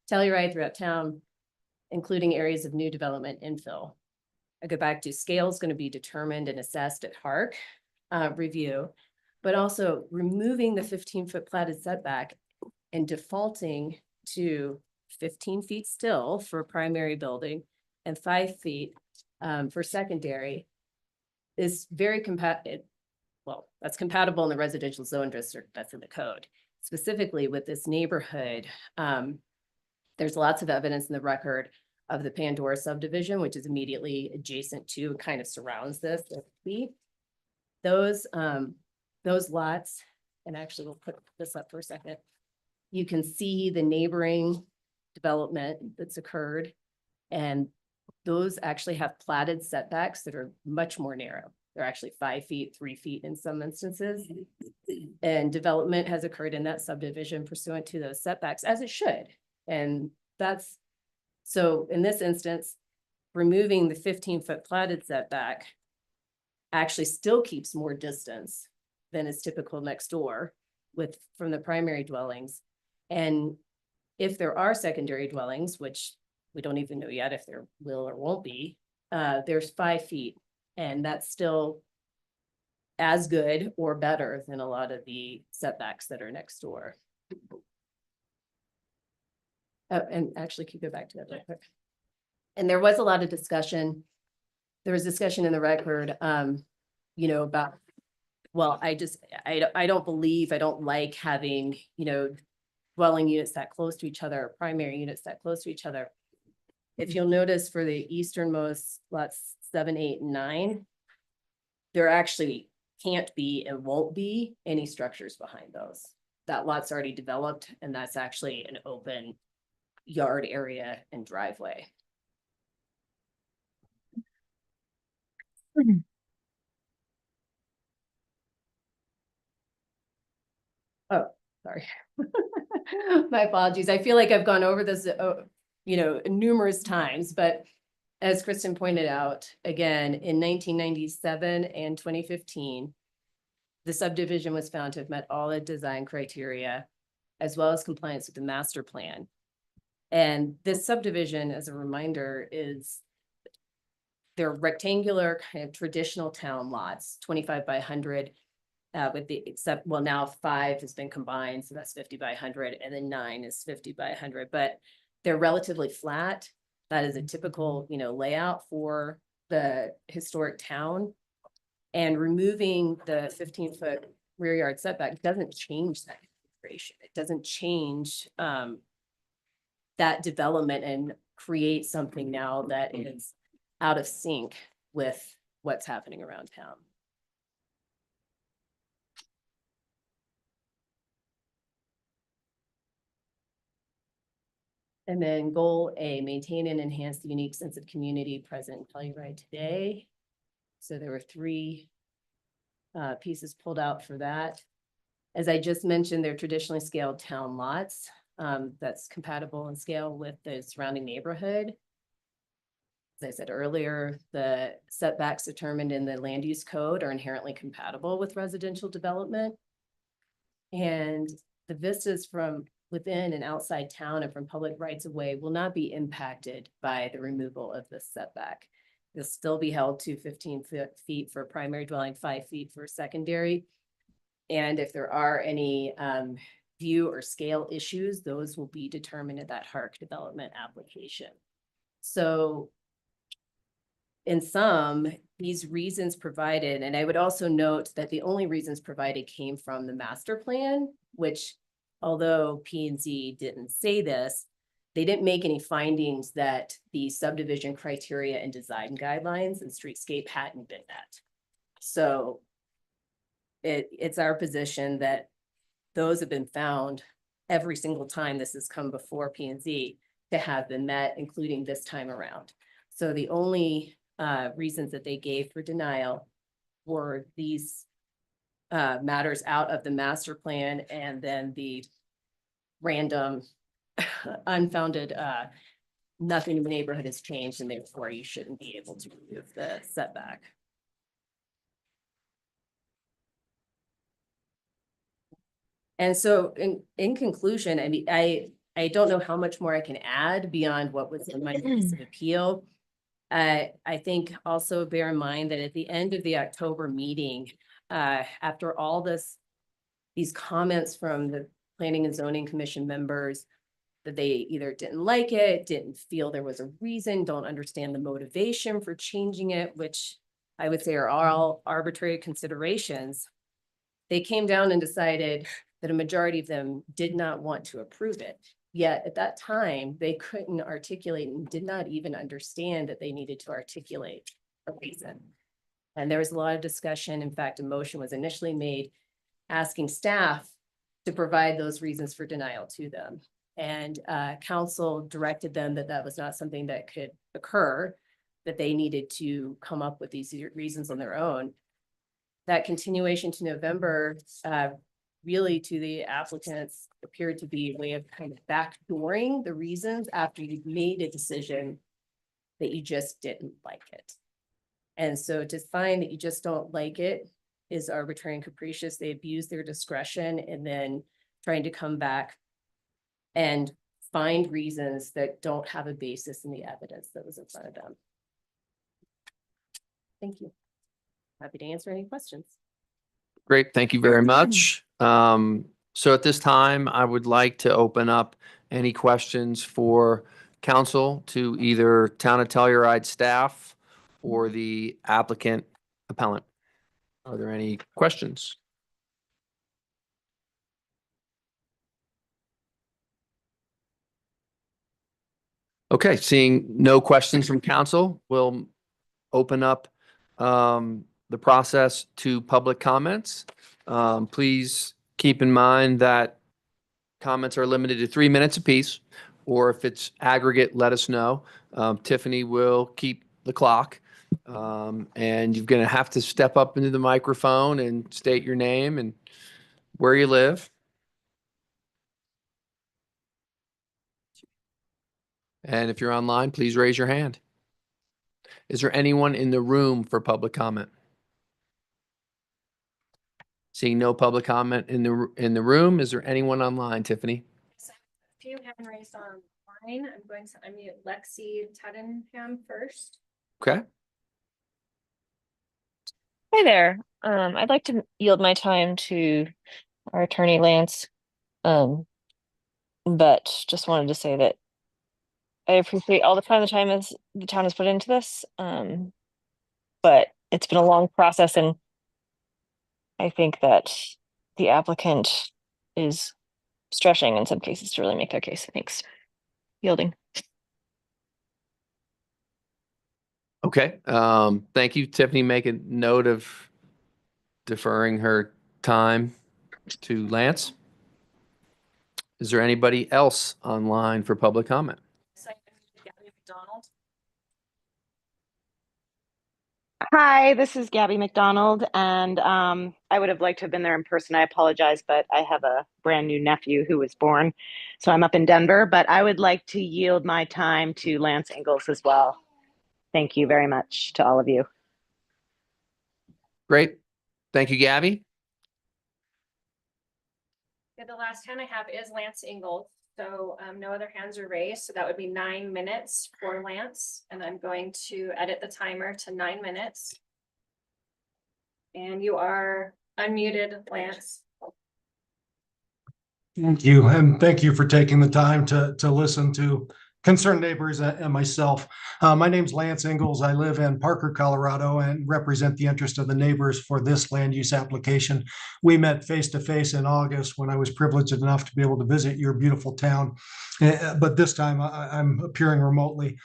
Telluride throughout town, including areas of new development infill. I go back to scale is going to be determined and assessed at HARC review, but also removing the 15-foot platted setback and defaulting to 15 feet still for primary building and 5 feet for secondary is very compatible. Well, that's compatible in the residential zone district that's in the code. Specifically with this neighborhood, there's lots of evidence in the record of the Pandora subdivision, which is immediately adjacent to and kind of surrounds this. Those lots, and actually we'll put this up for a second. You can see the neighboring development that's occurred, and those actually have platted setbacks that are much more narrow. They're actually 5 feet, 3 feet in some instances. And development has occurred in that subdivision pursuant to those setbacks, as it should. And that's, so in this instance, removing the 15-foot platted setback actually still keeps more distance than is typical next door from the primary dwellings. And if there are secondary dwellings, which we don't even know yet if there will or won't be, there's 5 feet. And that's still as good or better than a lot of the setbacks that are next door. And actually, can you go back to that real quick? And there was a lot of discussion. There was discussion in the record, about, well, I don't like having, dwelling units that close to each other, primary units that close to each other. If you'll notice for the easternmost lots 7, 8, and 9, there actually can't be and won't be any structures behind those. That lot's already developed, and that's actually an open yard area and driveway. Oh, sorry. My apologies. I feel like I've gone over this, numerous times, but as Kristen pointed out, again, in 1997 and 2015, the subdivision was found to have met all the design criteria as well as compliance with the master plan. And this subdivision, as a reminder, they're rectangular kind of traditional town lots, 25 by 100, now 5 has been combined, so that's 50 by 100, and then 9 is 50 by 100, but they're relatively flat. That is a typical, layout for the historic town. And removing the 15-foot rear yard setback doesn't change that configuration. It doesn't change that development and create something now that is out of sync with what's happening around town. And then goal A, maintain and enhance the unique sense of community present in Telluride today. So there were 3 pieces pulled out for that. As I just mentioned, they're traditionally scaled town lots that's compatible in scale with the surrounding neighborhood. As I said earlier, the setbacks determined in the land use code are inherently compatible with residential development. And the vistas from within and outside town and from public rights of way will not be impacted by the removal of this setback. They'll still be held to 15 feet for primary dwelling, 5 feet for secondary. And if there are any view or scale issues, those will be determined at that HARC development application. So in sum, these reasons provided, and I would also note that the only reasons provided came from the master plan, which although P&Z didn't say this, they didn't make any findings that the subdivision criteria and design guidelines and streetscape hadn't been met. So it's our position that those have been found every single time this has come before P&Z to have been met, including this time around. So the only reasons that they gave for denial were these matters out of the master plan, and then the random unfounded nothing in the neighborhood has changed, and therefore you shouldn't be able to remove the setback. And so in conclusion, I mean, I don't know how much more I can add beyond what was in my notice of appeal. I think also bear in mind that at the end of the October meeting, after all these comments from the Planning and Zoning Commission members, that they either didn't like it, didn't feel there was a reason, don't understand the motivation for changing it, which I would say are all arbitrary considerations. They came down and decided that a majority of them did not want to approve it. Yet at that time, they couldn't articulate and did not even understand that they needed to articulate a reason. And there was a lot of discussion. In fact, a motion was initially made asking staff to provide those reasons for denial to them. And council directed them that that was not something that could occur, that they needed to come up with these reasons on their own. That continuation to November, really to the applicants appeared to be a way of kind of backdooring the reasons after you've made a decision that you just didn't like it. And so to find that you just don't like it is arbitrary and capricious. They abuse their discretion and then trying to come back and find reasons that don't have a basis in the evidence that was in front of them. Thank you. Happy to answer any questions. Great, thank you very much. So at this time, I would like to open up any questions for council to either Town of Telluride staff or the applicant appellant. Are there any questions? Okay, seeing no questions from council, we'll open up the process to public comments. Please keep in mind that comments are limited to 3 minutes apiece, or if it's aggregate, let us know. Tiffany will keep the clock. And you're going to have to step up into the microphone and state your name and where you live. And if you're online, please raise your hand. Is there anyone in the room for public comment? Seeing no public comment in the room, is there anyone online, Tiffany? So if you haven't raised online, I'm going to unmute Lexi Tuttenham first. Okay. Hi there. I'd like to yield my time to our attorney Lance. But just wanted to say that I appreciate all the time the town has put into this. But it's been a long process, and I think that the applicant is stretching in some cases to really make their case. Thanks. Yielding. Okay. Thank you, Tiffany. Make a note of deferring her time to Lance. Is there anybody else online for public comment? Second, Gabby McDonald. Hi, this is Gabby McDonald, and I would have liked to have been there in person. I apologize, but I have a brand new nephew who was born, so I'm up in Denver, but I would like to yield my time to Lance Ingalls as well. Thank you very much to all of you. Great. Thank you, Gabby. Yeah, the last hand I have is Lance Ingalls. So no other hands are raised. So that would be 9 minutes for Lance. And I'm going to edit the timer to 9 minutes. And you are unmuted, Lance. Thank you. And thank you for taking the time to listen to concerned neighbors and myself. My name's Lance Ingalls. I live in Parker, Colorado, and represent the interest of the neighbors for this land use application. We met face to face in August when I was privileged enough to be able to visit your beautiful town. But this time I'm appearing remotely.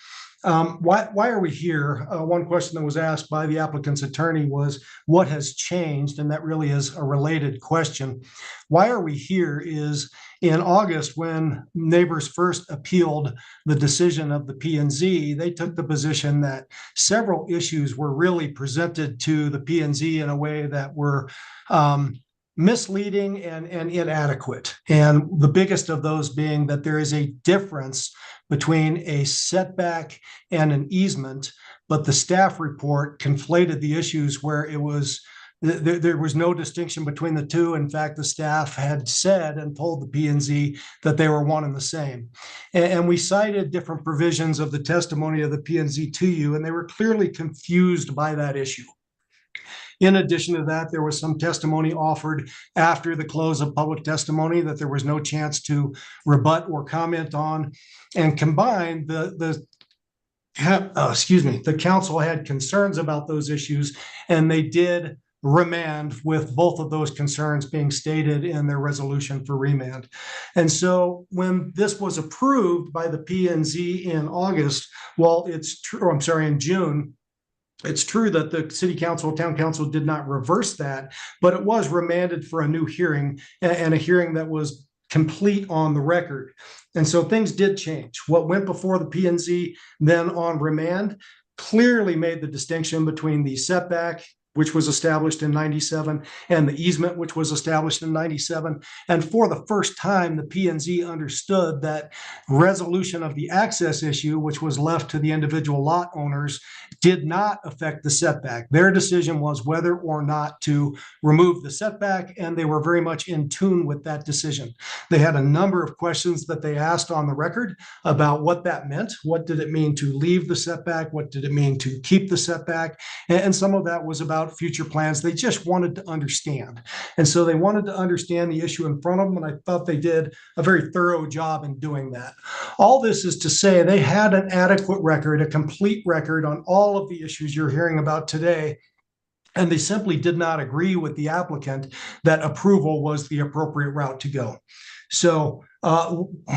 Why are we here? One question that was asked by the applicant's attorney was, what has changed? And that really is a related question. Why are we here is in August, when neighbors first appealed the decision of the P&Z, they took the position that several issues were really presented to the P&Z in a way that were misleading and inadequate. And the biggest of those being that there is a difference between a setback and an easement, but the staff report conflated the issues where it was There was no distinction between the two. In fact, the staff had said and told the P and Z that they were one and the same. And we cited different provisions of the testimony of the P and Z to you, and they were clearly confused by that issue. In addition to that, there was some testimony offered after the close of public testimony that there was no chance to rebut or comment on. And combined, the council had concerns about those issues, and they did remand with both of those concerns being stated in their resolution for remand. And so when this was approved by the P and Z in August, well, it's true, I'm sorry, in June, it's true that the city council, town council did not reverse that, but it was remanded for a new hearing, and a hearing that was complete on the record. And so things did change. What went before the P and Z then on remand clearly made the distinction between the setback, which was established in 97, and the easement, which was established in 97. And for the first time, the P and Z understood that resolution of the access issue, which was left to the individual lot owners, did not affect the setback. Their decision was whether or not to remove the setback, and they were very much in tune with that decision. They had a number of questions that they asked on the record about what that meant. What did it mean to leave the setback? What did it mean to keep the setback? And some of that was about future plans. They just wanted to understand. And so they wanted to understand the issue in front of them, and I thought they did a very thorough job in doing that. All this is to say they had an adequate record, a complete record on all of the issues you're hearing about today, and they simply did not agree with the applicant that approval was the appropriate route to go. So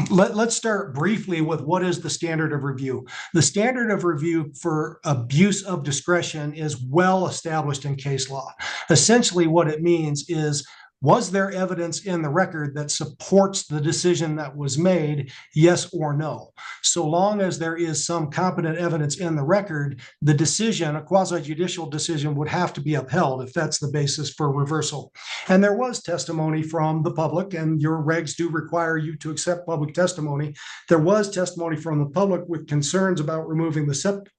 let's start briefly with what is the standard of review. The standard of review for abuse of discretion is well established in case law. Essentially what it means is, was there evidence in the record that supports the decision that was made, yes or no? So long as there is some competent evidence in the record, the decision, a quasi-judicial decision, would have to be upheld if that's the basis for reversal. And there was testimony from the public, and your regs do require you to accept public testimony. There was testimony from the public with concerns about removing the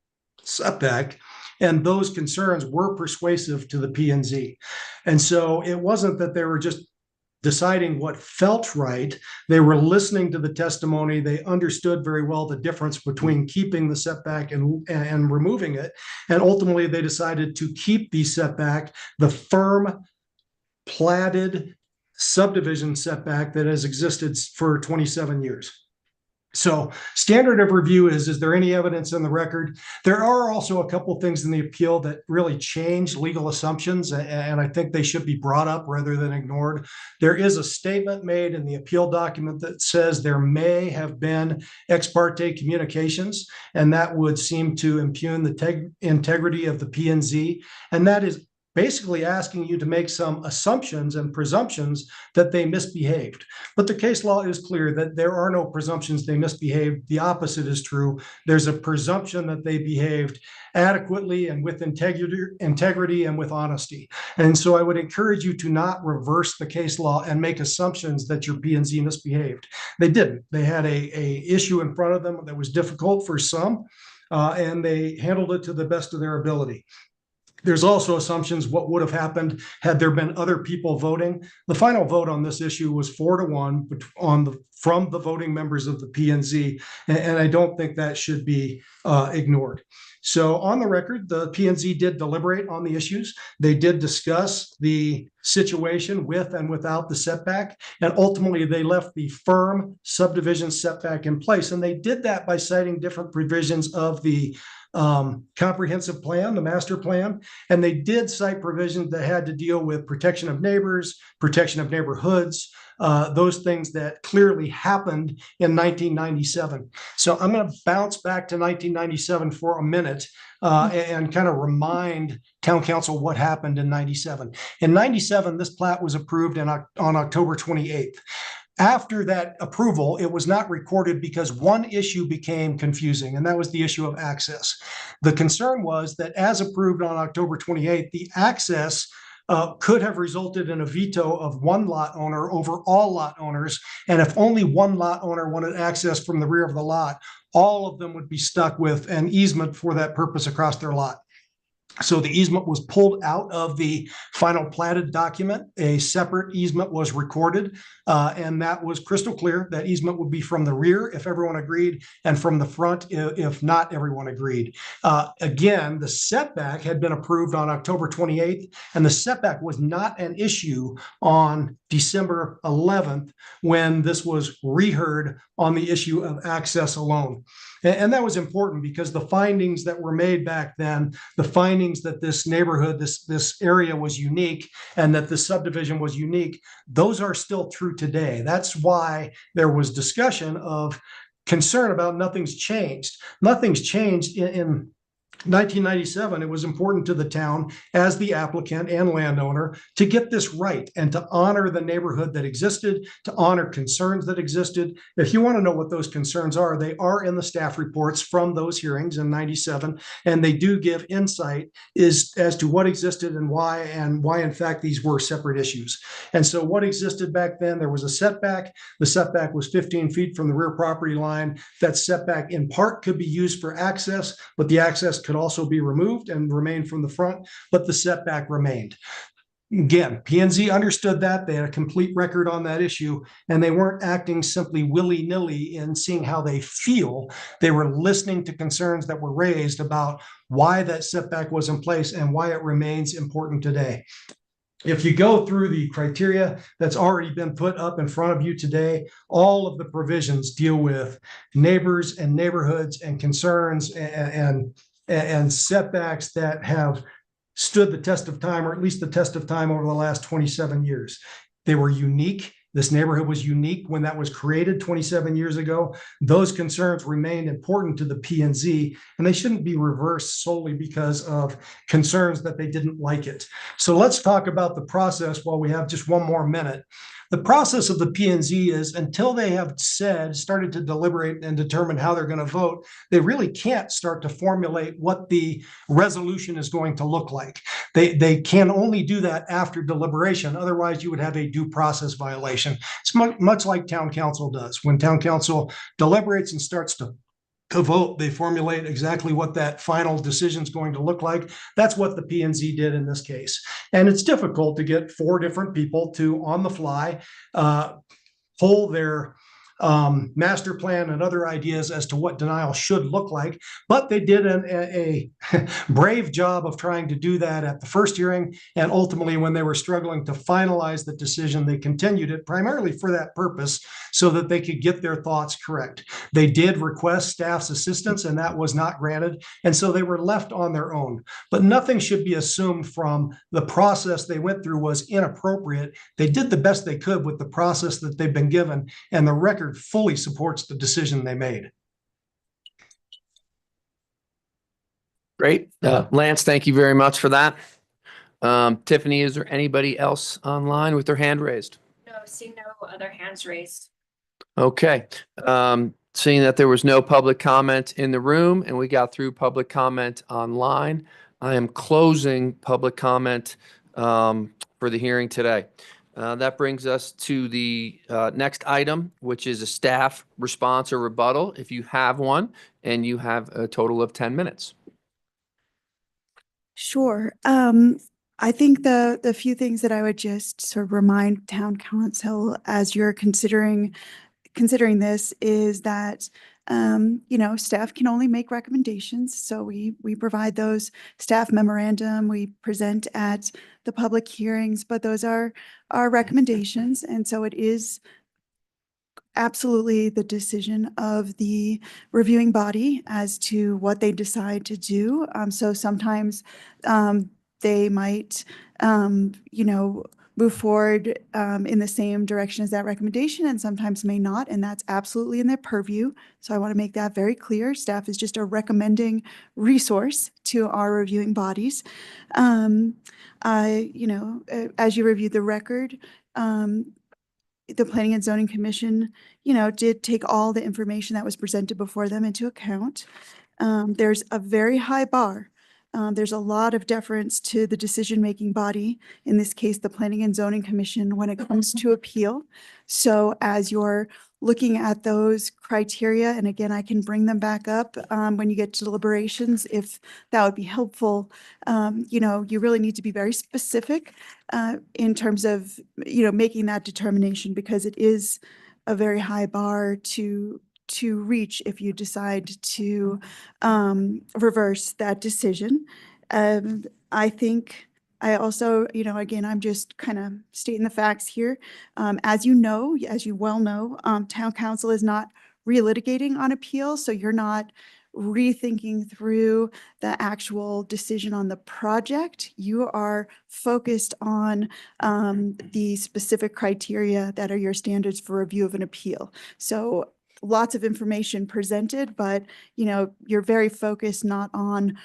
setback, and those concerns were persuasive to the P and Z. And so it wasn't that they were just deciding what felt right. They were listening to the testimony. They understood very well the difference between keeping the setback and removing it. And ultimately, they decided to keep the setback, the firm, platted subdivision setback that has existed for 27 years. So standard of review is there any evidence in the record? There are also a couple of things in the appeal that really change legal assumptions, and I think they should be brought up rather than ignored. There is a statement made in the appeal document that says there may have been ex parte communications, and that would seem to impugn the integrity of the P and Z, and that is basically asking you to make some assumptions and presumptions that they misbehaved. But the case law is clear that there are no presumptions they misbehaved. The opposite is true. There's a presumption that they behaved adequately and with integrity and with honesty. And so I would encourage you to not reverse the case law and make assumptions that your P and Z misbehaved. They didn't. They had a issue in front of them that was difficult for some, and they handled it to the best of their ability. There's also assumptions what would have happened had there been other people voting. The final vote on this issue was 4-1 from the voting members of the P and Z, and I don't think that should be ignored. So on the record, the P and Z did deliberate on the issues. They did discuss the situation with and without the setback, and ultimately they left the firm subdivision setback in place. And they did that by citing different provisions of the comprehensive plan, the master plan, and they did cite provisions that had to deal with protection of neighbors, protection of neighborhoods, those things that clearly happened in 1997. So I'm going to bounce back to 1997 for a minute and kind of remind town council what happened in 97. In 97, this plat was approved on October 28th. After that approval, it was not recorded because one issue became confusing, and that was the issue of access. The concern was that as approved on October 28th, the access could have resulted in a veto of one lot owner over all lot owners. And if only one lot owner wanted access from the rear of the lot, all of them would be stuck with an easement for that purpose across their lot. So the easement was pulled out of the final platted document. A separate easement was recorded, and that was crystal clear. That easement would be from the rear if everyone agreed, and from the front if not everyone agreed. Again, the setback had been approved on October 28th, and the setback was not an issue on December 11th when this was reheard on the issue of access alone. And that was important because the findings that were made back then, the findings that this neighborhood, this area was unique and that the subdivision was unique, those are still true today. That's why there was discussion of concern about nothing's changed. Nothing's changed in 1997, it was important to the town as the applicant and landowner to get this right and to honor the neighborhood that existed, to honor concerns that existed. If you want to know what those concerns are, they are in the staff reports from those hearings in 97, and they do give insight as to what existed and why in fact these were separate issues. And so what existed back then, there was a setback. The setback was 15 feet from the rear property line. That setback in part could be used for access, but the access could also be removed and remain from the front, but the setback remained. Again, P&Z understood that. They had a complete record on that issue, and they weren't acting simply willy-nilly in seeing how they feel. They were listening to concerns that were raised about why that setback was in place and why it remains important today. If you go through the criteria that's already been put up in front of you today, all of the provisions deal with neighbors and neighborhoods and concerns and setbacks that have stood the test of time, or at least the test of time over the last 27 years. They were unique. This neighborhood was unique when that was created 27 years ago. Those concerns remained important to the P&Z, and they shouldn't be reversed solely because of concerns that they didn't like it. So let's talk about the process while we have just one more minute. The process of the P&Z is until they have started to deliberate and determine how they're going to vote, they really can't start to formulate what the resolution is going to look like. They can only do that after deliberation. Otherwise, you would have a due process violation. It's much like town council does. When town council deliberates and starts to vote, they formulate exactly what that final decision is going to look like. That's what the P&Z did in this case. And it's difficult to get 4 different people to, on the fly, pull their master plan and other ideas as to what denial should look like. But they did a brave job of trying to do that at the first hearing. And ultimately, when they were struggling to finalize the decision, they continued it primarily for that purpose so that they could get their thoughts correct. They did request staff's assistance, and that was not granted. And so they were left on their own. But nothing should be assumed from the process they went through was inappropriate. They did the best they could with the process that they've been given, and the record fully supports the decision they made. Great. Lance, thank you very much for that. Tiffany, is there anybody else online with their hand raised? No, see no other hands raised. Okay. Seeing that there was no public comment in the room and we got through public comment online, I am closing public comment for the hearing today. That brings us to the next item, which is a staff response or rebuttal, if you have one, and you have a total of 10 minutes. Sure. I think the few things that I would just sort of remind town council as you're considering this is that staff can only make recommendations. So we provide those staff memorandum, we present at the public hearings, but those are our recommendations. And so it is absolutely the decision of the reviewing body as to what they decide to do. So sometimes they might, move forward in the same direction as that recommendation, and sometimes may not, and that's absolutely in their purview. So I want to make that very clear. Staff is just a recommending resource to our reviewing bodies. As you review the record, the Planning and Zoning Commission, did take all the information that was presented before them into account. There's a very high bar there's a lot of deference to the decision-making body, in this case, the Planning and Zoning Commission, when it comes to appeal. So as you're looking at those criteria, and again, I can bring them back up when you get to deliberations, if that would be helpful. You really need to be very specific in terms of, making that determination, because it is a very high bar to reach if you decide to reverse that decision. I think I also, again, I'm just kind of stating the facts here. As you well know, town council is not relitigating on appeal, so you're not rethinking through the actual decision on the project. You are focused on the specific criteria that are your standards for review of an appeal. So lots of information presented, but you're very focused not on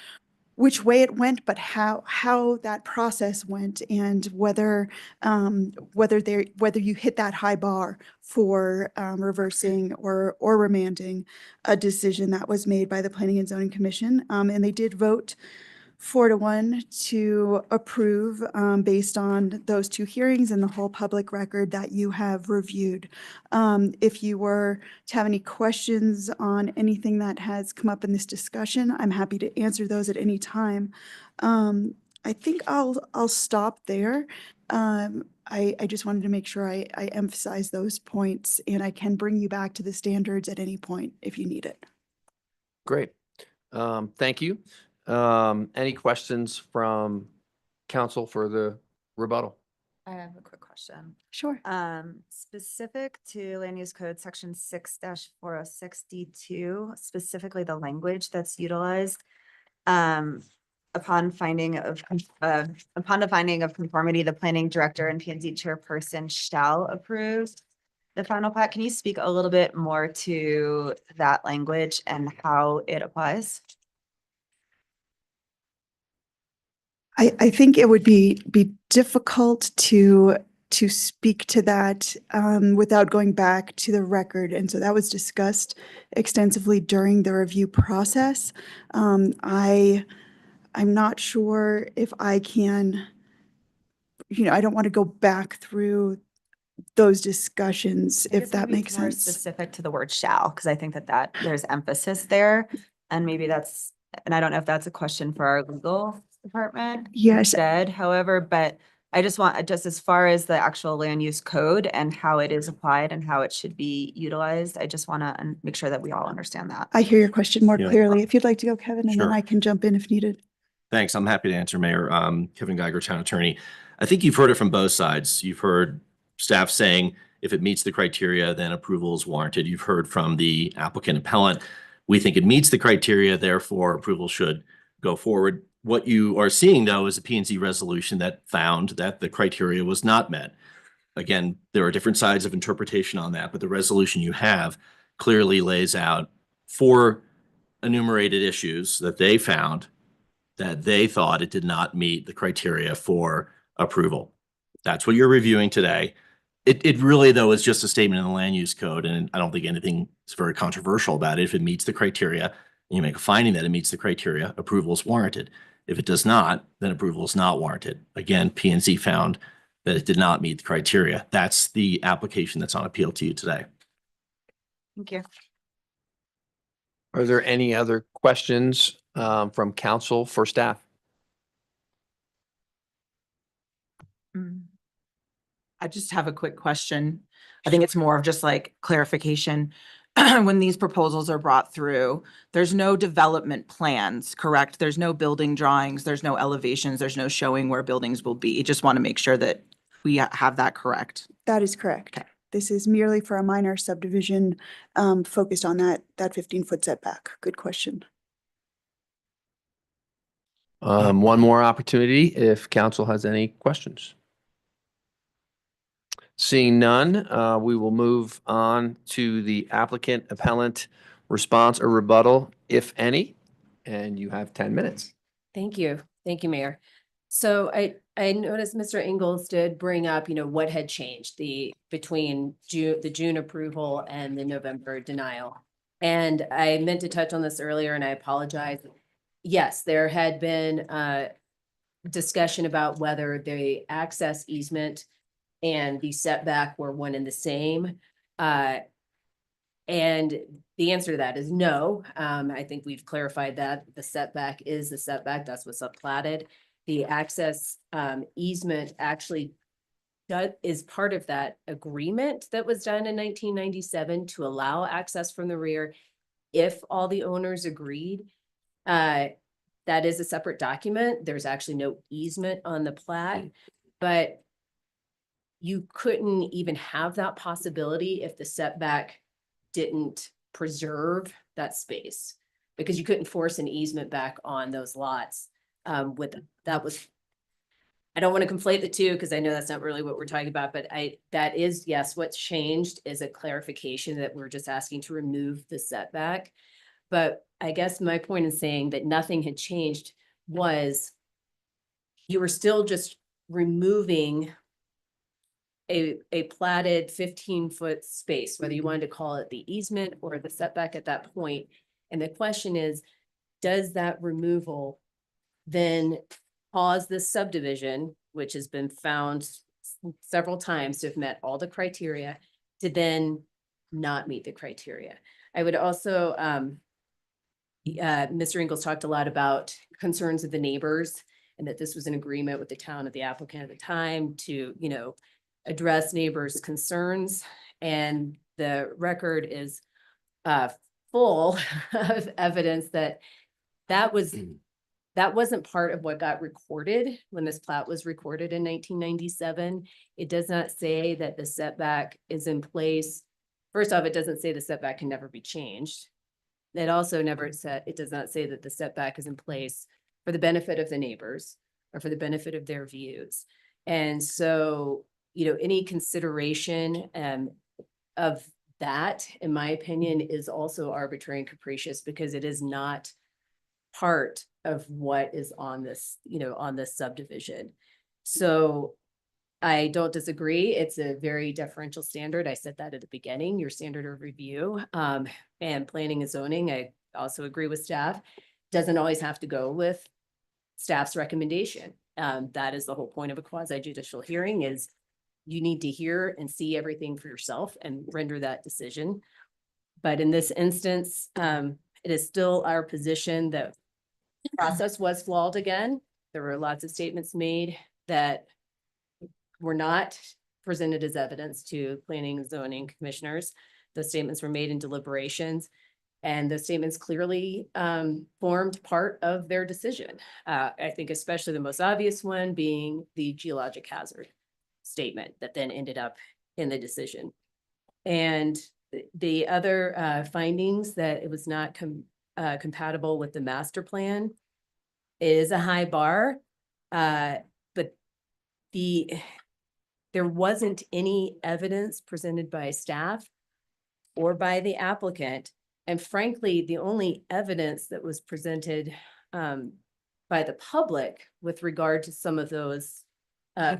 which way it went, but how that process went, and whether you hit that high bar for reversing or remanding a decision that was made by the Planning and Zoning Commission. And they did vote 4-1 to approve based on those two hearings and the whole public record that you have reviewed. If you were to have any questions on anything that has come up in this discussion, I'm happy to answer those at any time. I think I'll stop there. I just wanted to make sure I emphasize those points, and I can bring you back to the standards at any point if you need it. Great. Thank you. Any questions from council for the rebuttal? I have a quick question. Sure. Specific to land use code section 6-406D2, specifically the language that's utilized. Upon the finding of conformity, the planning director and P&Z chairperson shall approve the final plat. Can you speak a little bit more to that language and how it applies? I think it would be difficult to speak to that without going back to the record. And so that was discussed extensively during the review process. I'm not sure if I can, I don't want to go back through those discussions, I if guess that maybe makes more sense. specific to the word shall, because I think that there's emphasis there. And maybe and I don't know if that's a question for our legal department. Yes. Instead, however, but I just want, just as far as the actual land use code and how it is applied and how it should be utilized, I just want to make sure that we all understand that. I hear your question more Yeah. clearly. If you'd like to go, Kevin, and then Sure. I can jump in if needed. Thanks. I'm happy to answer, Mayor. Kevin Geiger, Town Attorney. I think you've heard it from both sides. You've heard staff saying if it meets the criteria, then approval is warranted. You've heard from the applicant appellant. We think it meets the criteria, therefore approval should go forward. What you are seeing, though, is a P&Z resolution that found that the criteria was not met. Again, there are different sides of interpretation on that, but the resolution you have clearly lays out 4 enumerated issues that they found that they thought it did not meet the criteria for approval. That's what you're reviewing today. It really, though, is just a statement in the land use code, and I don't think anything is very controversial about it. If it meets the criteria and you make a finding that it meets the criteria, approval is warranted. If it does not, then approval is not warranted. Again, P&Z found that it did not meet the criteria. That's the application that's on appeal to you today. Thank you. Are there any other questions from council for staff? I just have a quick question. I think it's more of just like clarification. When these proposals are brought through, there's no development plans, correct? There's no building drawings, there's no elevations, there's no showing where buildings will be. Just want to make sure that we have that correct. That is correct. Okay. This is merely for a minor subdivision focused on that 15-foot setback. Good question. One more opportunity if council has any questions. Seeing none, we will move on to the applicant appellant response or rebuttal, if any, and you have 10 minutes. Thank you. Thank you, Mayor. So I noticed Mr. Ingles did bring up, what had changed between the June approval and the November denial. And I meant to touch on this earlier, and I apologize. yes, there had been discussion about whether the access easement and the setback were one and the same. And the answer to that is no. I think we've clarified that the setback is the setback. That's what's upplatted. The access easement actually is part of that agreement that was done in 1997 to allow access from the rear if all the owners agreed. That is a separate document. There's actually no easement on the plat, but you couldn't even have that possibility if the setback didn't preserve that space, because you couldn't force an easement back on those lots. I don't want to conflate the two because I know that's not really what we're talking about, but that is, yes, what's changed is a clarification that we're just asking to remove the setback. But I guess my point in saying that nothing had changed was you were still just removing a platted 15-foot space, whether you wanted to call it the easement or the setback at that point. And the question is, does that removal then cause this subdivision, which has been found several times to have met all the criteria, to then not meet the criteria? I would also, Mr. Ingles talked a lot about concerns of the neighbors and that this was an agreement with the town of the applicant at the time to, address neighbors' concerns. And the record is full of evidence that that wasn't part of what got recorded when this plat was recorded in 1997. It does not say that the setback is in place. First off, it doesn't say the setback can never be changed. It also it does not say that the setback is in place for the benefit of the neighbors or for the benefit of their views. And so, any consideration of that, in my opinion, is also arbitrary and capricious because it is not part of what is on this, on this subdivision. So I don't disagree. It's a very deferential standard. I said that at the beginning, your standard of review, and planning and zoning. I also agree with staff. Doesn't always have to go with staff's recommendation. That is the whole point of a quasi judicial hearing, is you need to hear and see everything for yourself and render that decision. But in this instance, it is still our position that the process was flawed again. There were lots of statements made that were not presented as evidence to planning and zoning commissioners. Those statements were made in deliberations, and the statements clearly formed part of their decision. I think especially the most obvious one being the geologic hazard statement that then ended up in the decision. And the other findings that it was not compatible with the master plan is a high bar, but there wasn't any evidence presented by staff or by the applicant. And frankly, the only evidence that was presented by the public with regard to some of those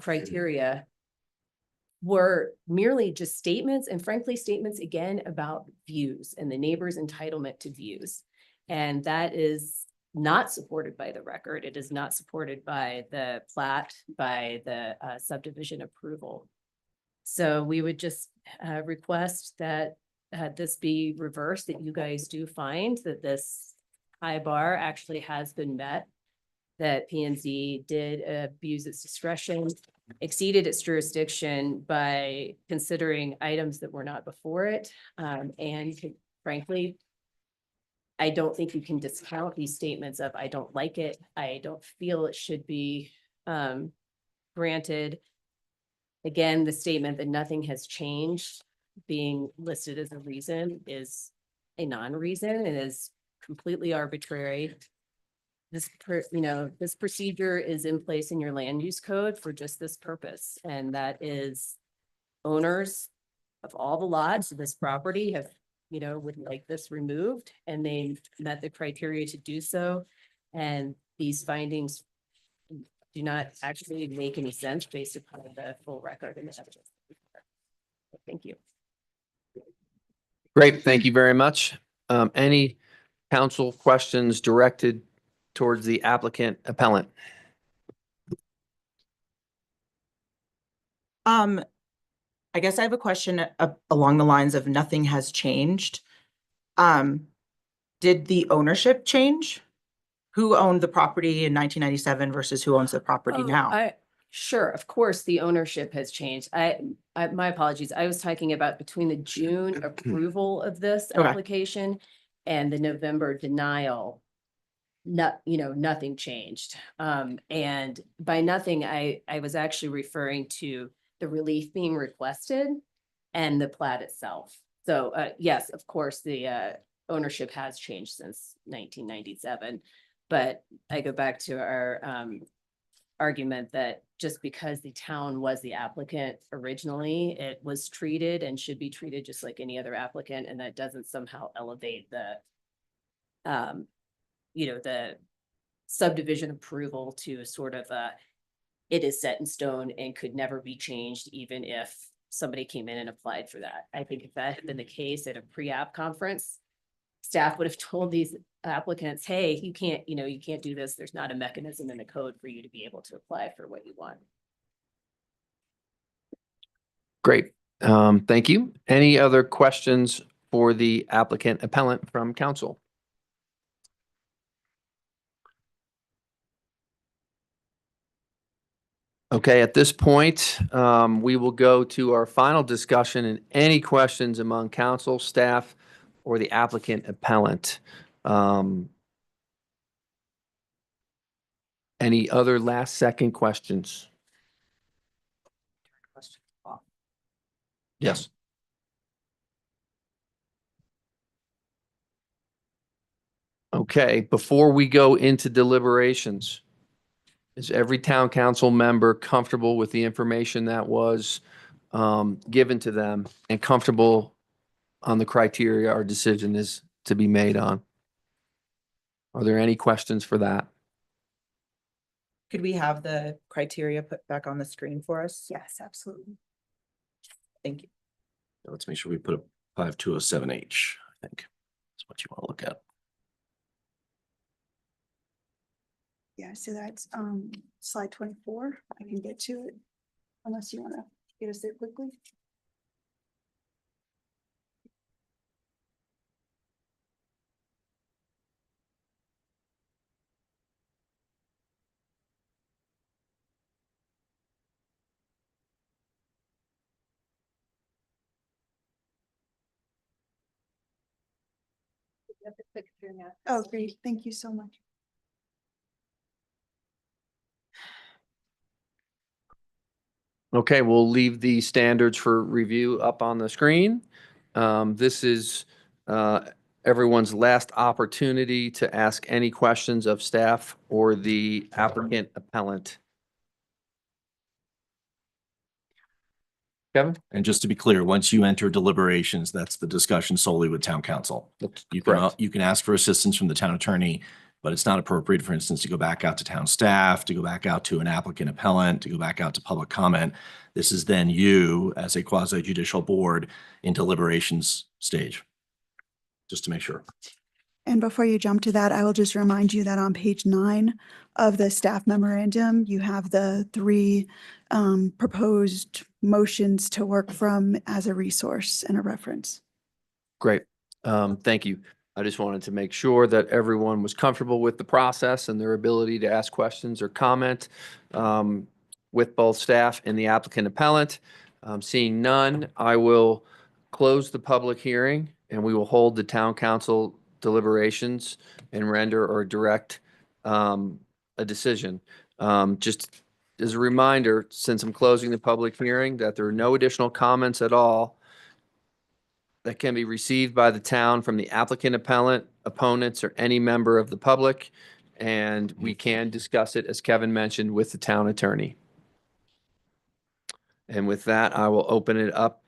criteria were merely just statements, and frankly, statements again about views and the neighbor's entitlement to views. And that is not supported by the record. It is not supported by the plat, by the subdivision approval. So we would just request that this be reversed, that you guys do find that this high bar actually has been met, that P&Z did abuse its discretion, exceeded its jurisdiction by considering items that were not before it. And frankly, I don't think you can discount these statements of, I don't like it, I don't feel it should be granted. Again, the statement that nothing has changed being listed as a reason is a non-reason and is completely arbitrary. This procedure is in place in your land use code for just this purpose. And that is owners of all the lots of this property have, would like this removed, and they met the criteria to do so. And these findings do not actually make any sense based upon the full record and the evidence. Thank you. Great, thank you very much. Any council questions directed towards the applicant appellant. I guess I have a question along the lines of nothing has changed. Did the ownership change? Who owned the property in 1997 versus who owns the property Oh, now? Sure, of course, the ownership has changed. My apologies. I was talking about between the June approval of this Okay. application and the November denial. Nothing changed. And by nothing, I was actually referring to the relief being requested and the plat itself. So, yes, of course, the ownership has changed since 1997. But I go back to our argument that just because the town was the applicant originally, it was treated and should be treated just like any other applicant, and that doesn't somehow elevate the the subdivision approval to sort of it is set in stone and could never be changed, even if somebody came in and applied for that. I think if that had been the case at a pre-app conference, staff would have told these applicants, hey, you can't do this. There's not a mechanism in the code for you to be able to apply for what you want. Great. Thank you. Any other questions for the applicant appellant from council? Okay, at this point, we will go to our final discussion and any questions among council, staff, or the applicant appellant. Any other last second questions? Yes. Okay, before we go into deliberations, is every town council member comfortable with the information that was given to them and comfortable on the criteria our decision is to be made on? Are there any questions for that? Could we have the criteria put back on the screen for us? Yes, absolutely. Thank you. Let's make sure we put a 5207H, I think. That's what you want to look at. Yeah, so that's slide 24. I can get to it unless you want to get us there quickly. Oh, great. Thank you so much. Okay, we'll leave the standards for review up on the screen. This is everyone's last opportunity to ask any questions of staff or the applicant appellant. Kevin? And just to be clear, once you enter deliberations, that's the discussion solely with town council. That's You can, correct. you can ask for assistance from the town attorney, but it's not appropriate, for instance, to go back out to town staff, to go back out to an applicant appellant, to go back out to public comment. This is then you as a quasi judicial board in deliberations stage, just to make sure. And before you jump to that, I will just remind you that on page 9 of the staff memorandum, you have the 3 proposed motions to work from as a resource and a reference. Great. Thank you. I just wanted to make sure that everyone was comfortable with the process and their ability to ask questions or comment with both staff and the applicant appellant. Seeing none, I will close the public hearing and we will hold the town council deliberations and render or direct a decision. Just as a reminder, since I'm closing the public hearing, that there are no additional comments at all that can be received by the town from the applicant appellant, opponents, or any member of the public. And we can discuss it, as Kevin mentioned, with the town attorney. And with that, I will open it up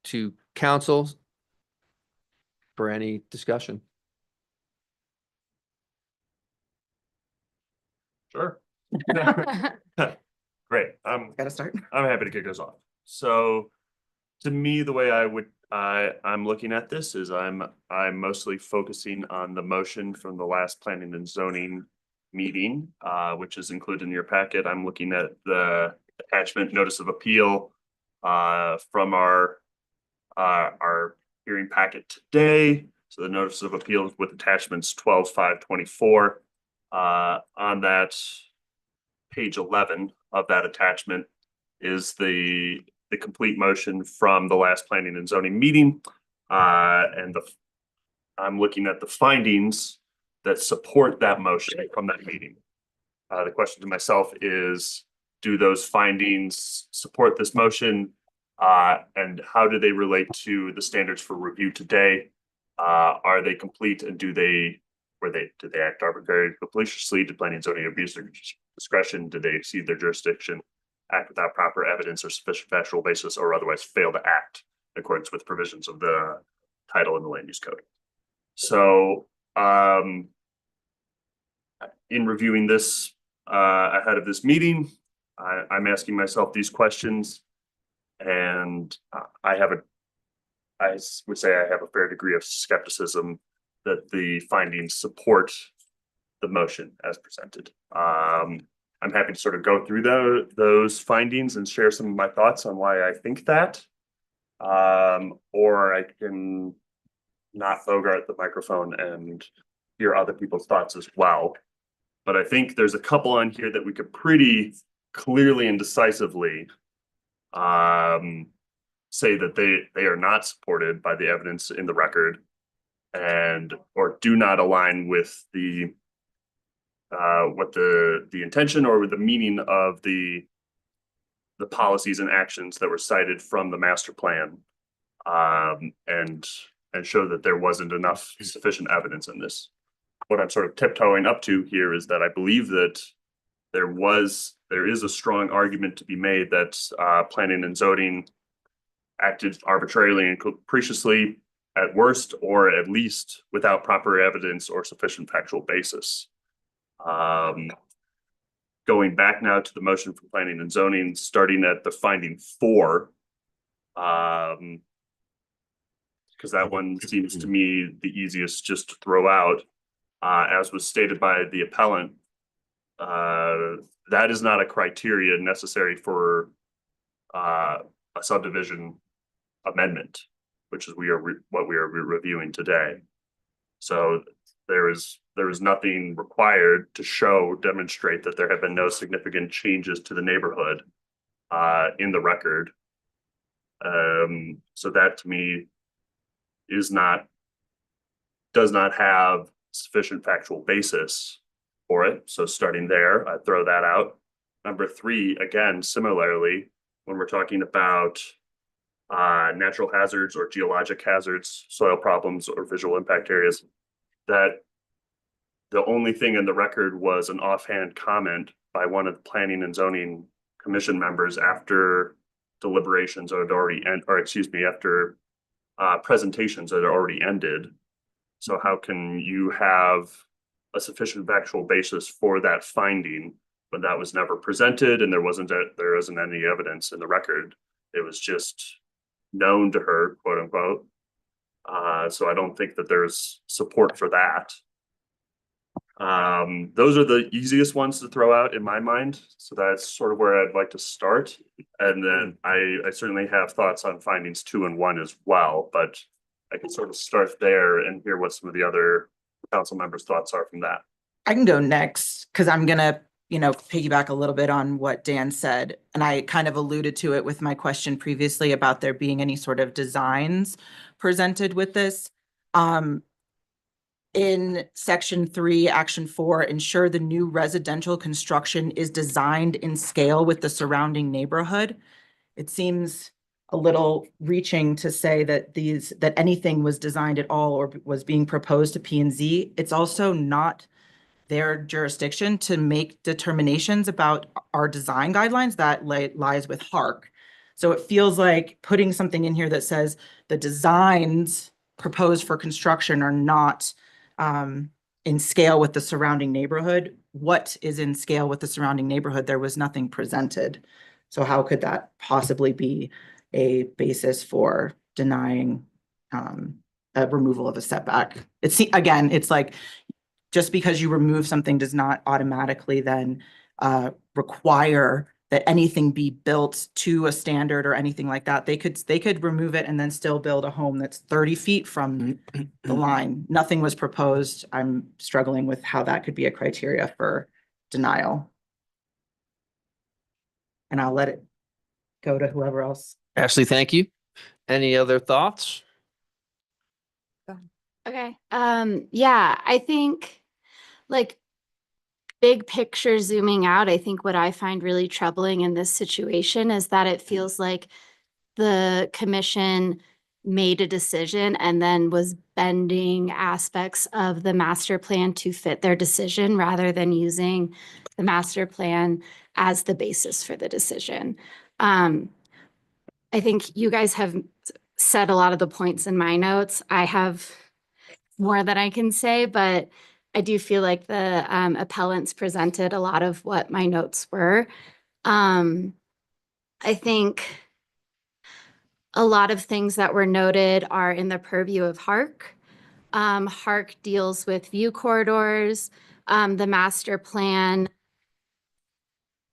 to council for any discussion. Sure. Great. Got to start. I'm happy to kick us off. So to me, the way I'm looking at this is I'm mostly focusing on the motion from the last planning and zoning meeting, which is included in your packet. I'm looking at the attachment notice of appeal from our hearing packet today. So the notice of appeal with attachments 12/5/24. On that page 11 of that attachment is the complete motion from the last planning and zoning meeting. And I'm looking at the findings that support that motion from that meeting. The question to myself is, do those findings support this motion? And how do they relate to the standards for review today? Are they complete, and did they act arbitrarily, capriciously? Did planning and zoning abuse their discretion? Did they exceed their jurisdiction, act without proper evidence or sufficient factual basis, or otherwise fail to act in accordance with provisions of the title in the land use code? So in reviewing this ahead of this meeting, I'm asking myself these questions, and I would say I have a fair degree of skepticism that the findings support the motion as presented. I'm happy to sort of go through those findings and share some of my thoughts on why I think that. Or I can not bogart the microphone and hear other people's thoughts as well. But I think there's a couple on here that we could pretty clearly and decisively say that they are not supported by the evidence in the record, and or do not align with the what the intention or with the meaning of the policies and actions that were cited from the master plan, and show that there wasn't enough sufficient evidence in this. What I'm sort of tiptoeing up to here is that I believe that there is a strong argument to be made that planning and zoning acted arbitrarily and capriciously at worst, or at least without proper evidence or sufficient factual basis. Going back now to the motion for planning and zoning, starting at the finding 4, because that one seems to me the easiest just to throw out. As was stated by the appellant, that is not a criteria necessary for a subdivision amendment, which is what we are reviewing today. So there is nothing required to demonstrate that there have been no significant changes to the neighborhood in the record. So that to me does not have sufficient factual basis for it. So starting there, I throw that out. Number 3, again, similarly, when we're talking about natural hazards or geologic hazards, soil problems or visual impact areas, that the only thing in the record was an offhand comment by one of the planning and zoning commission members after deliberations had already after presentations that had already ended. So how can you have a sufficient factual basis for that finding when that was never presented and there isn't any evidence in the record? It was just known to her, quote unquote. So I don't think that there's support for that. Those are the easiest ones to throw out in my mind. So that's sort of where I'd like to start. And then I certainly have thoughts on findings 2 and 1 as well, but I can sort of start there and hear what some of the other council members' thoughts are from that. I can go next because I'm going to, piggyback a little bit on what Dan said. And I kind of alluded to it with my question previously about there being any sort of designs presented with this. In section 3, action 4, ensure the new residential construction is designed in scale with the surrounding neighborhood. It seems a little reaching to say that anything was designed at all or was being proposed to P&Z. It's also not their jurisdiction to make determinations about our design guidelines. That lies with HARC. So it feels like putting something in here that says the designs proposed for construction are not in scale with the surrounding neighborhood. What is in scale with the surrounding neighborhood? There was nothing presented. So how could that possibly be a basis for denying a removal of a setback? It's like just because you remove something does not automatically then require that anything be built to a standard or anything like that. They could remove it and then still build a home that's 30 feet from the line. Nothing was proposed. I'm struggling with how that could be a criteria for denial. And I'll let it go to whoever else. Ashley, thank you. Any other thoughts? Okay. Yeah, I think like big picture zooming out, I think what I find really troubling in this situation is that it feels like the commission made a decision and then was bending aspects of the master plan to fit their decision rather than using the master plan as the basis for the decision. I think you guys have said a lot of the points in my notes. I have more that I can say, but I do feel like the appellants presented a lot of what my notes were. I think a lot of things that were noted are in the purview of HARC. HARC deals with view corridors, the master plan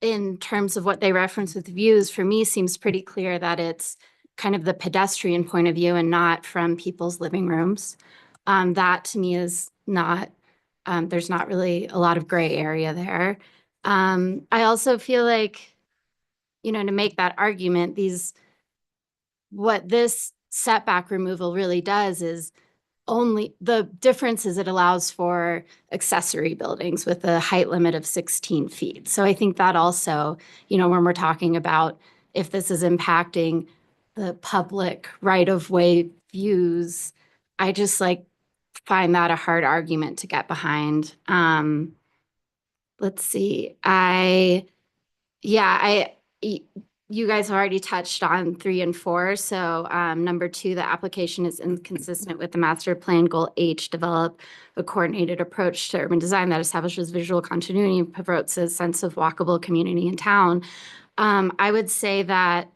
in terms of what they reference with views, for me, seems pretty clear that it's kind of the pedestrian point of view and not from people's living rooms. That to me is not, there's not really a lot of gray area there. I also feel like, you know, to make that argument, what this setback removal really does is only, the difference is it allows for accessory buildings with a height limit of 16 feet. So I think that also, you know, when we're talking about if this is impacting the public right-of-way views, I just like find that a hard argument to get behind. Let's see, you guys have already touched on 3 and 4. So number 2, the application is inconsistent with the master plan goal H, develop a coordinated approach to urban design that establishes visual continuity and promotes a sense of walkable community in town. I would say that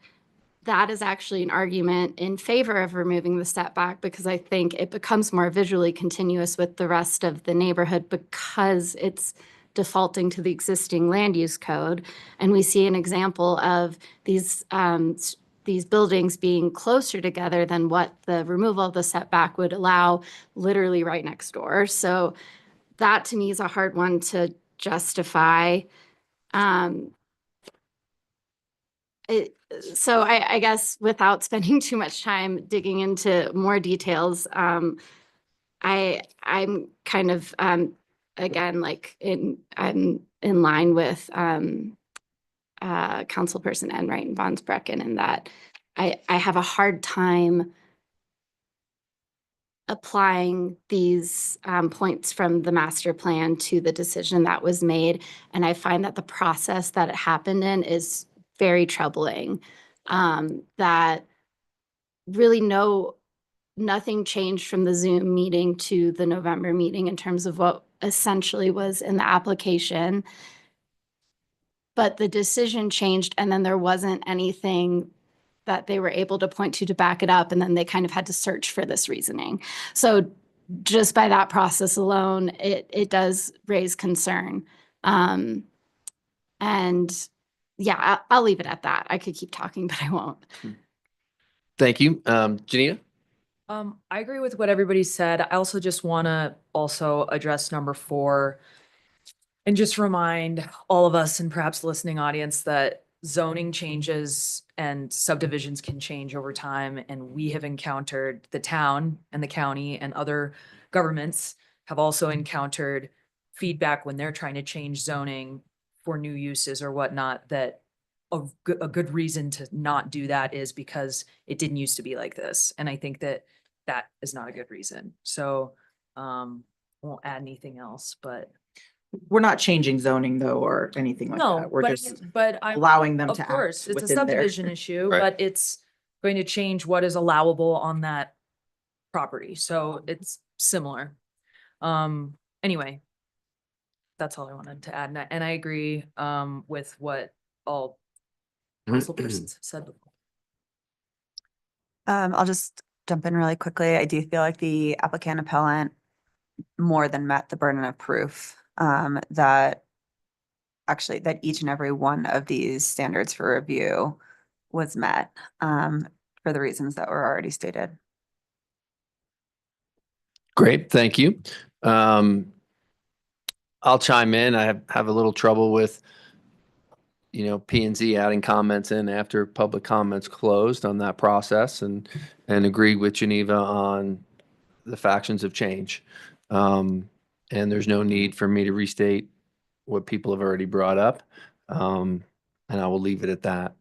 is actually an argument in favor of removing the setback because I think it becomes more visually continuous with the rest of the neighborhood because it's defaulting to the existing land use code. And we see an example of these buildings being closer together than what the removal of the setback would allow, literally right next door. So that to me is a hard one to justify. So I guess without spending too much time digging into more details, I'm kind of again, like I'm in line with Councilperson Enright and Von Sprecken in that I have a hard time applying these points from the master plan to the decision that was made. And I find that the process that it happened in is very troubling. That really nothing changed from the Zoom meeting to the November meeting in terms of what essentially was in the application. But the decision changed and then there wasn't anything that they were able to point to back it up. And then they kind of had to search for this reasoning. So just by that process alone, it does raise concern. And yeah, I'll leave it at that. I could keep talking, but I won't. Thank you. Janita? I agree with what everybody said. I also just want to also address number 4 and just remind all of us and perhaps listening audience that zoning changes and subdivisions can change over time. And we have encountered the town and the county and other governments have also encountered feedback when they're trying to change zoning for new uses or whatnot, that a good reason to not do that is because it didn't used to be like this. And I think that that is not a good reason. So won't add anything else, but We're not changing zoning though, or anything like no, that. We're just I'm allowing them of to act course, it's a within there. subdivision issue, Right. but it's going to change what is allowable on that property. So it's similar. Anyway, that's all I wanted to add. And I agree with what all councilpersons have said before. I'll just jump in really quickly. I do feel like the applicant appellant more than met the burden of proof, that actually that each and every one of these standards for review was met, for the reasons that were already stated. Great, thank you. I'll chime in. I have a little trouble with, P and Z adding comments in after public comments closed on that process, and agree with Geneva on the factions of change. And there's no need for me to restate what people have already brought up. And I will leave it at that.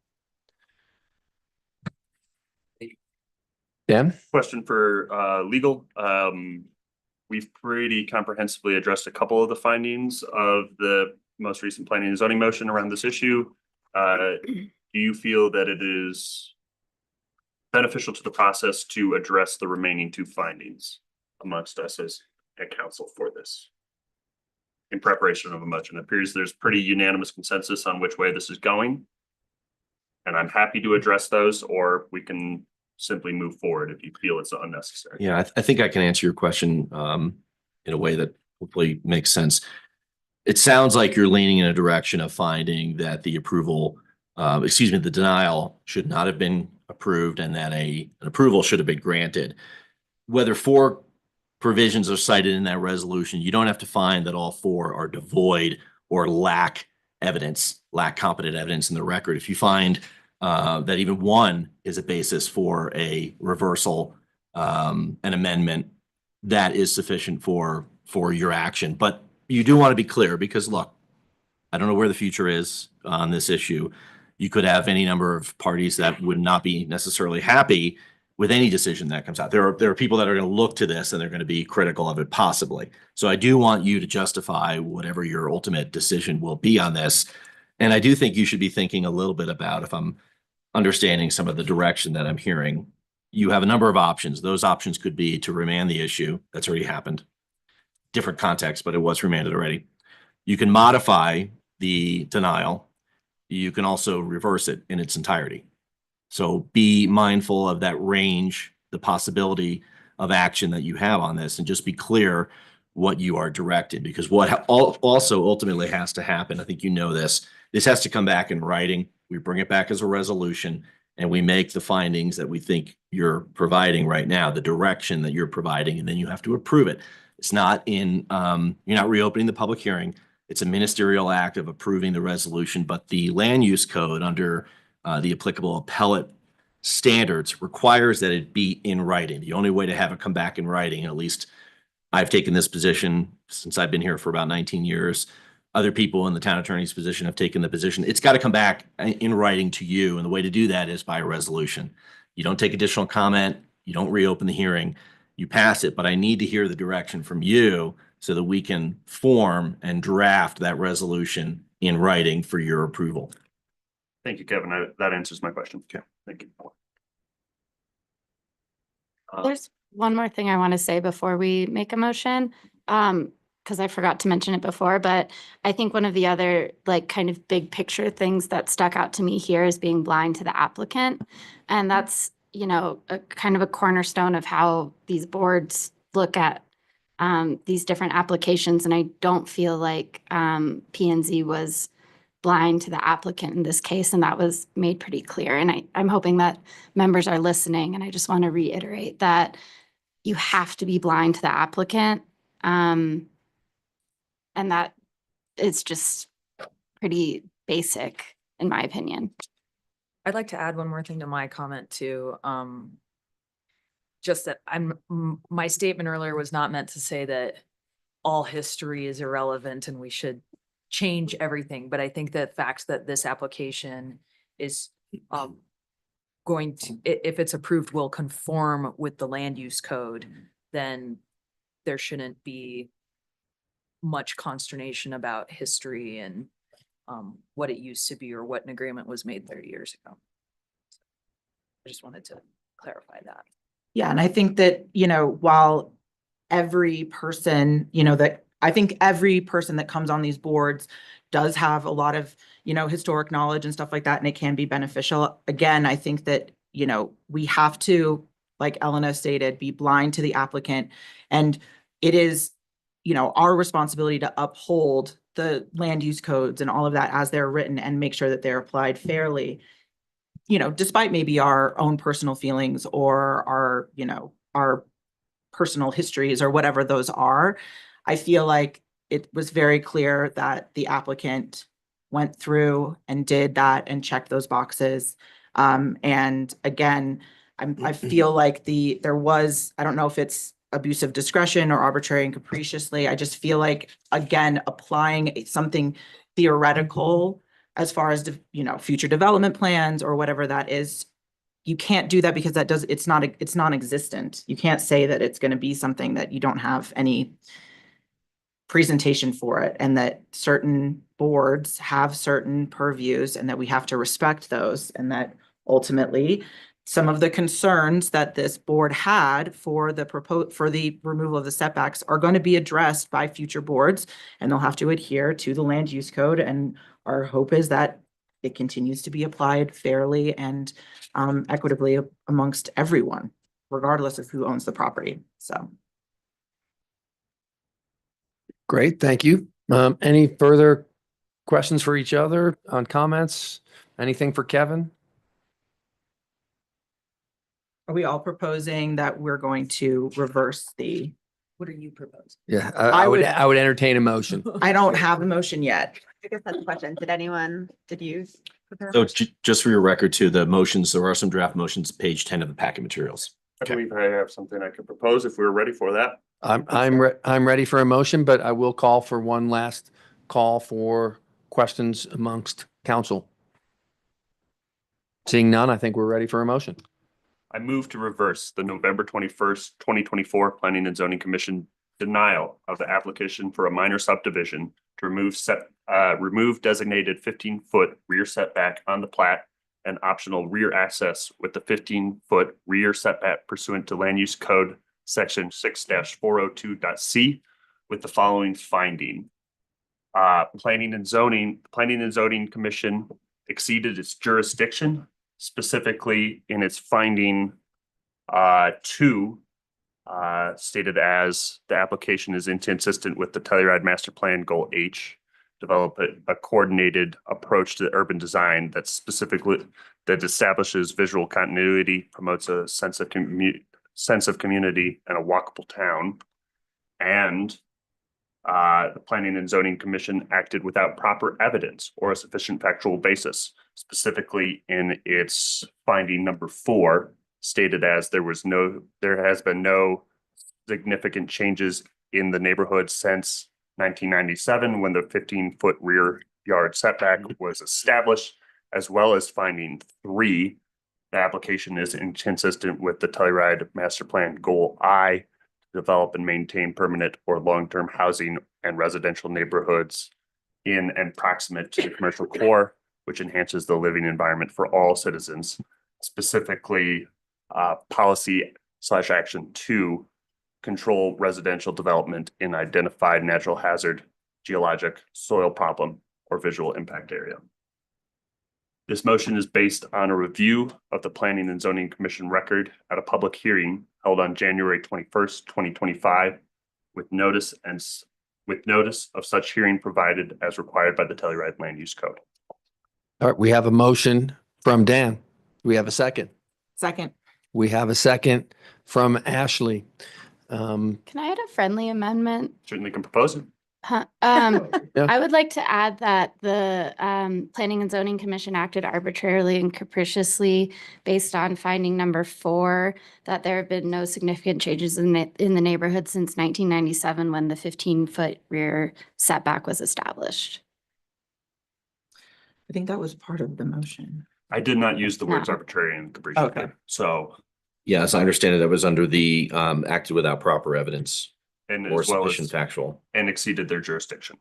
Dan? Question for legal. We've pretty comprehensively addressed a couple of the findings of the most recent planning and zoning motion around this issue. Do you feel that it is beneficial to the process to address the remaining two findings amongst us as a council for this? In preparation of a motion, it appears there's pretty unanimous consensus on which way this is going. And I'm happy to address those, or we can simply move forward if you feel it's unnecessary. Yeah, I think I can answer your question in a way that hopefully makes sense. It sounds like you're leaning in a direction of finding that the the denial should not have been approved, and that an approval should have been granted. Whether 4 provisions are cited in that resolution, you don't have to find that all 4 are devoid or lack competent evidence in the record. If you find that even 1 is a basis for a reversal, an amendment, that is sufficient for your action. But you do want to be clear, because look, I don't know where the future is on this issue. You could have any number of parties that would not be necessarily happy with any decision that comes out. There are people that are going to look to this and they're going to be critical of it, possibly. So I do want you to justify whatever your ultimate decision will be on this. And I do think you should be thinking a little bit about, if I'm understanding some of the direction that I'm hearing, you have a number of options. Those options could be to remand the issue. That's already happened. Different context, but it was remanded already. You can modify the denial. You can also reverse it in its entirety. So be mindful of that range, the possibility of action that you have on this, and just be clear what you are directed, because what also ultimately has to happen, I think you know this has to come back in writing. We bring it back as a resolution, and we make the findings that we think you're providing right now, the direction that you're providing, and then you have to approve it. It's not you're not reopening the public hearing. It's a ministerial act of approving the resolution, but the land use code under the applicable appellate standards requires that it be in writing. The only way to have it come back in writing, at least I've taken this position since I've been here for about 19 years. Other people in the town attorney's position have taken the position. It's got to come back in writing to you. And the way to do that is by a resolution. You don't take additional comment. You don't reopen the hearing. You pass it. But I need to hear the direction from you so that we can form and draft that resolution in writing for your approval. Thank you, Kevin. That answers my question. Okay, thank you. There's one more thing I want to say before we make a motion, because I forgot to mention it before, but I think one of the other kind of big picture things that stuck out to me here is being blind to the applicant. And that's, a kind of a cornerstone of how these boards look at these different applications. And I don't feel like P&Z was blind to the applicant in this case, and that was made pretty clear. And I'm hoping that members are listening, and I just want to reiterate that you have to be blind to the applicant, and that it's just pretty basic, in my opinion. I'd like to add one more thing to my comment too. Just that my statement earlier was not meant to say that all history is irrelevant and we should change everything. But I think the fact that this application is going to, if it's approved, will conform with the land use code, then there shouldn't be much consternation about history and what it used to be or what an agreement was made 30 years ago. I just wanted to clarify that. Yeah, and I think that, while every person, I think every person that comes on these boards does have a lot of, historic knowledge and stuff like that, and it can be beneficial. Again, I think that, we have to, like Elena stated, be blind to the applicant. And it is our responsibility to uphold the land use codes and all of that as they're written and make sure that they're applied fairly, despite maybe our own personal feelings or our personal histories or whatever those are. I feel like it was very clear that the applicant went through and did that and checked those boxes. And again, I feel like there was, I don't know if it's abusive discretion or arbitrary and capriciously. I just feel like, again, applying something theoretical as far as, future development plans or whatever that is, you can't do that because it's non-existent. You can't say that it's going to be something that you don't have any presentation for it, and that certain boards have certain purviews and that we have to respect those, and that ultimately some of the concerns that this board had for the removal of the setbacks are going to be addressed by future boards, and they'll have to adhere to the land use code. And our hope is that it continues to be applied fairly and equitably amongst everyone, regardless of who owns the property. So. Great, thank you. Any further questions for each other on comments? Anything for Kevin? Are we all proposing that we're going to reverse what are you proposing? Yeah, I would- I would entertain a motion. I don't have a motion yet. I guess that's the question. Did you prepare? a So motion? just for your record too, the motions, there are some draft motions, page 10 of the packet materials. I believe I have something I could propose if we were ready for that. I'm ready for a motion, but I will call for one last call for questions amongst council. Seeing none, I think we're ready for a motion. I move to reverse the November 21st, 2024 Planning and Zoning Commission denial of the application for a minor subdivision to remove designated 15-foot rear setback on the plat and optional rear access with the 15-foot rear setback pursuant to Land Use Code Section 6-402.c with the following finding. Planning and Zoning Commission exceeded its jurisdiction, specifically in its finding 2, stated as the application is inconsistent with the Telluride Master Plan Goal H, develop a coordinated approach to urban design that establishes visual continuity, promotes a sense of community and a walkable town. And the Planning and Zoning Commission acted without proper evidence or a sufficient factual basis, specifically in its finding number 4, stated as there has been no significant changes in the neighborhood since 1997, when the 15-foot rear yard setback was established, as well as finding 3, the application is inconsistent with the Telluride Master Plan Goal I, develop and maintain permanent or long-term housing and residential neighborhoods in and proximate to the commercial core, which enhances the living environment for all citizens. Specifically, policy/action 2, control residential development in identified natural hazard, geologic, soil problem, or visual impact area. This motion is based on a review of the Planning and Zoning Commission record at a public hearing held on January 21st, 2025, with notice of such hearing provided as required by the Telluride Land Use Code. All right, we have a motion from Dan. We have a second. Second. We have a second from Ashley. Can I add a friendly amendment? Certainly can propose it. Huh, Yeah. I would like to add that the Planning and Zoning Commission acted arbitrarily and capriciously based on finding number 4, that there have been no significant changes in the neighborhood since 1997, when the 15-foot rear setback was established. I think that was part of the motion. I did not use the words No. arbitrary and capricious. Okay. So, Yeah, as I understand it, that was under the acted without proper evidence and or as well sufficient as, factual. and exceeded their jurisdiction,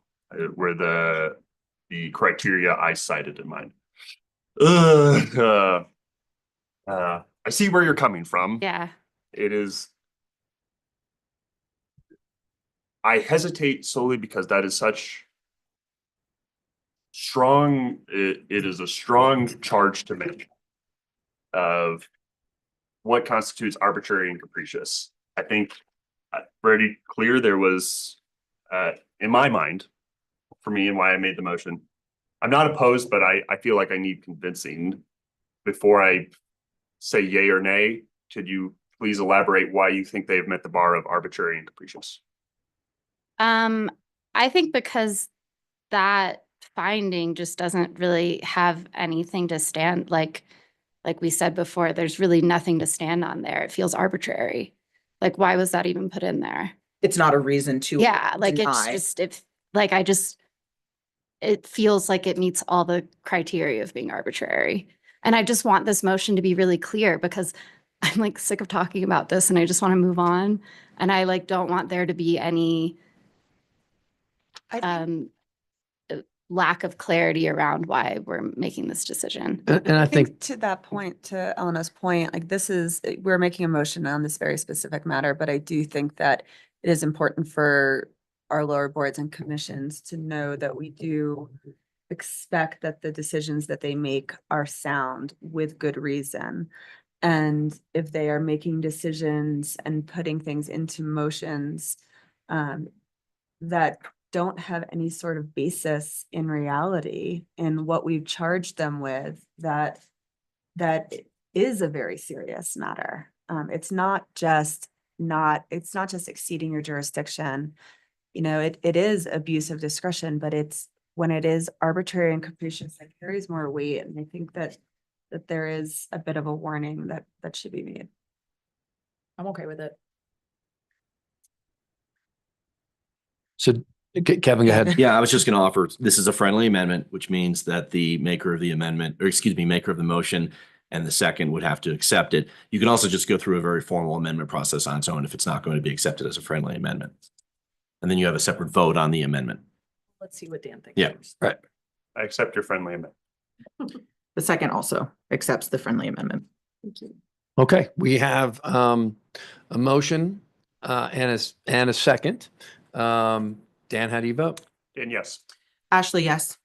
were the criteria I cited in mind. I see where you're coming from. Yeah. It is. I hesitate solely because that is such strong, it is a strong charge to make of what constitutes arbitrary and capricious. I think pretty clear there was in my mind, for me and why I made the motion. I'm not opposed, but I feel like I need convincing before I say yay or nay. Could you please elaborate why you think they've met the bar of arbitrary and capricious? I think because that finding just doesn't really have anything to stand, like we said before, there's really nothing to stand on there. It feels arbitrary. Like, why was that even put in there? It's not a reason to. Yeah, like it's deny. just, it feels like it meets all the criteria of being arbitrary. And I just want this motion to be really clear because I'm like sick of talking about this and I just want to move on. And I like don't want there to be any I think lack of clarity around why we're making this decision. And I think, To that point, to Elena's point, like we're making a motion on this very specific matter, but I do think that it is important for our lower boards and commissions to know that we do expect that the decisions that they make are sound with good reason. And if they are making decisions and putting things into motions that don't have any sort of basis in reality in what we've charged them with, that is a very serious matter. It's not just exceeding your jurisdiction. You know, it is abuse of discretion, but it's when it is arbitrary and capricious, it carries more weight. And I think that there is a bit of a warning that should be made. I'm okay with it. so Kevin, go ahead. Yeah, I was just going to offer, this is a friendly amendment, which means that the maker of the amendment, or excuse me, maker of the motion and the second would have to accept it. You can also just go through a very formal amendment process on its own if it's not going to be accepted as a friendly amendment. And then you have a separate vote on the amendment. Let's see what Dan thinks. Yeah. first. Right. I accept your friendly amendment. The second also accepts the friendly amendment. Okay, we have a motion and a second. Dan, how do you vote? And yes. Ashley, yes.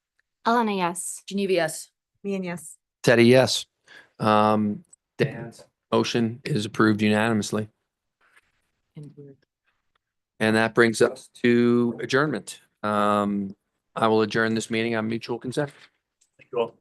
Elena, yes. Geneva, yes. Me and yes. Teddy, yes. Dan's motion is approved unanimously. And that brings us to adjournment. I will adjourn this meeting on mutual consent. Thank you all.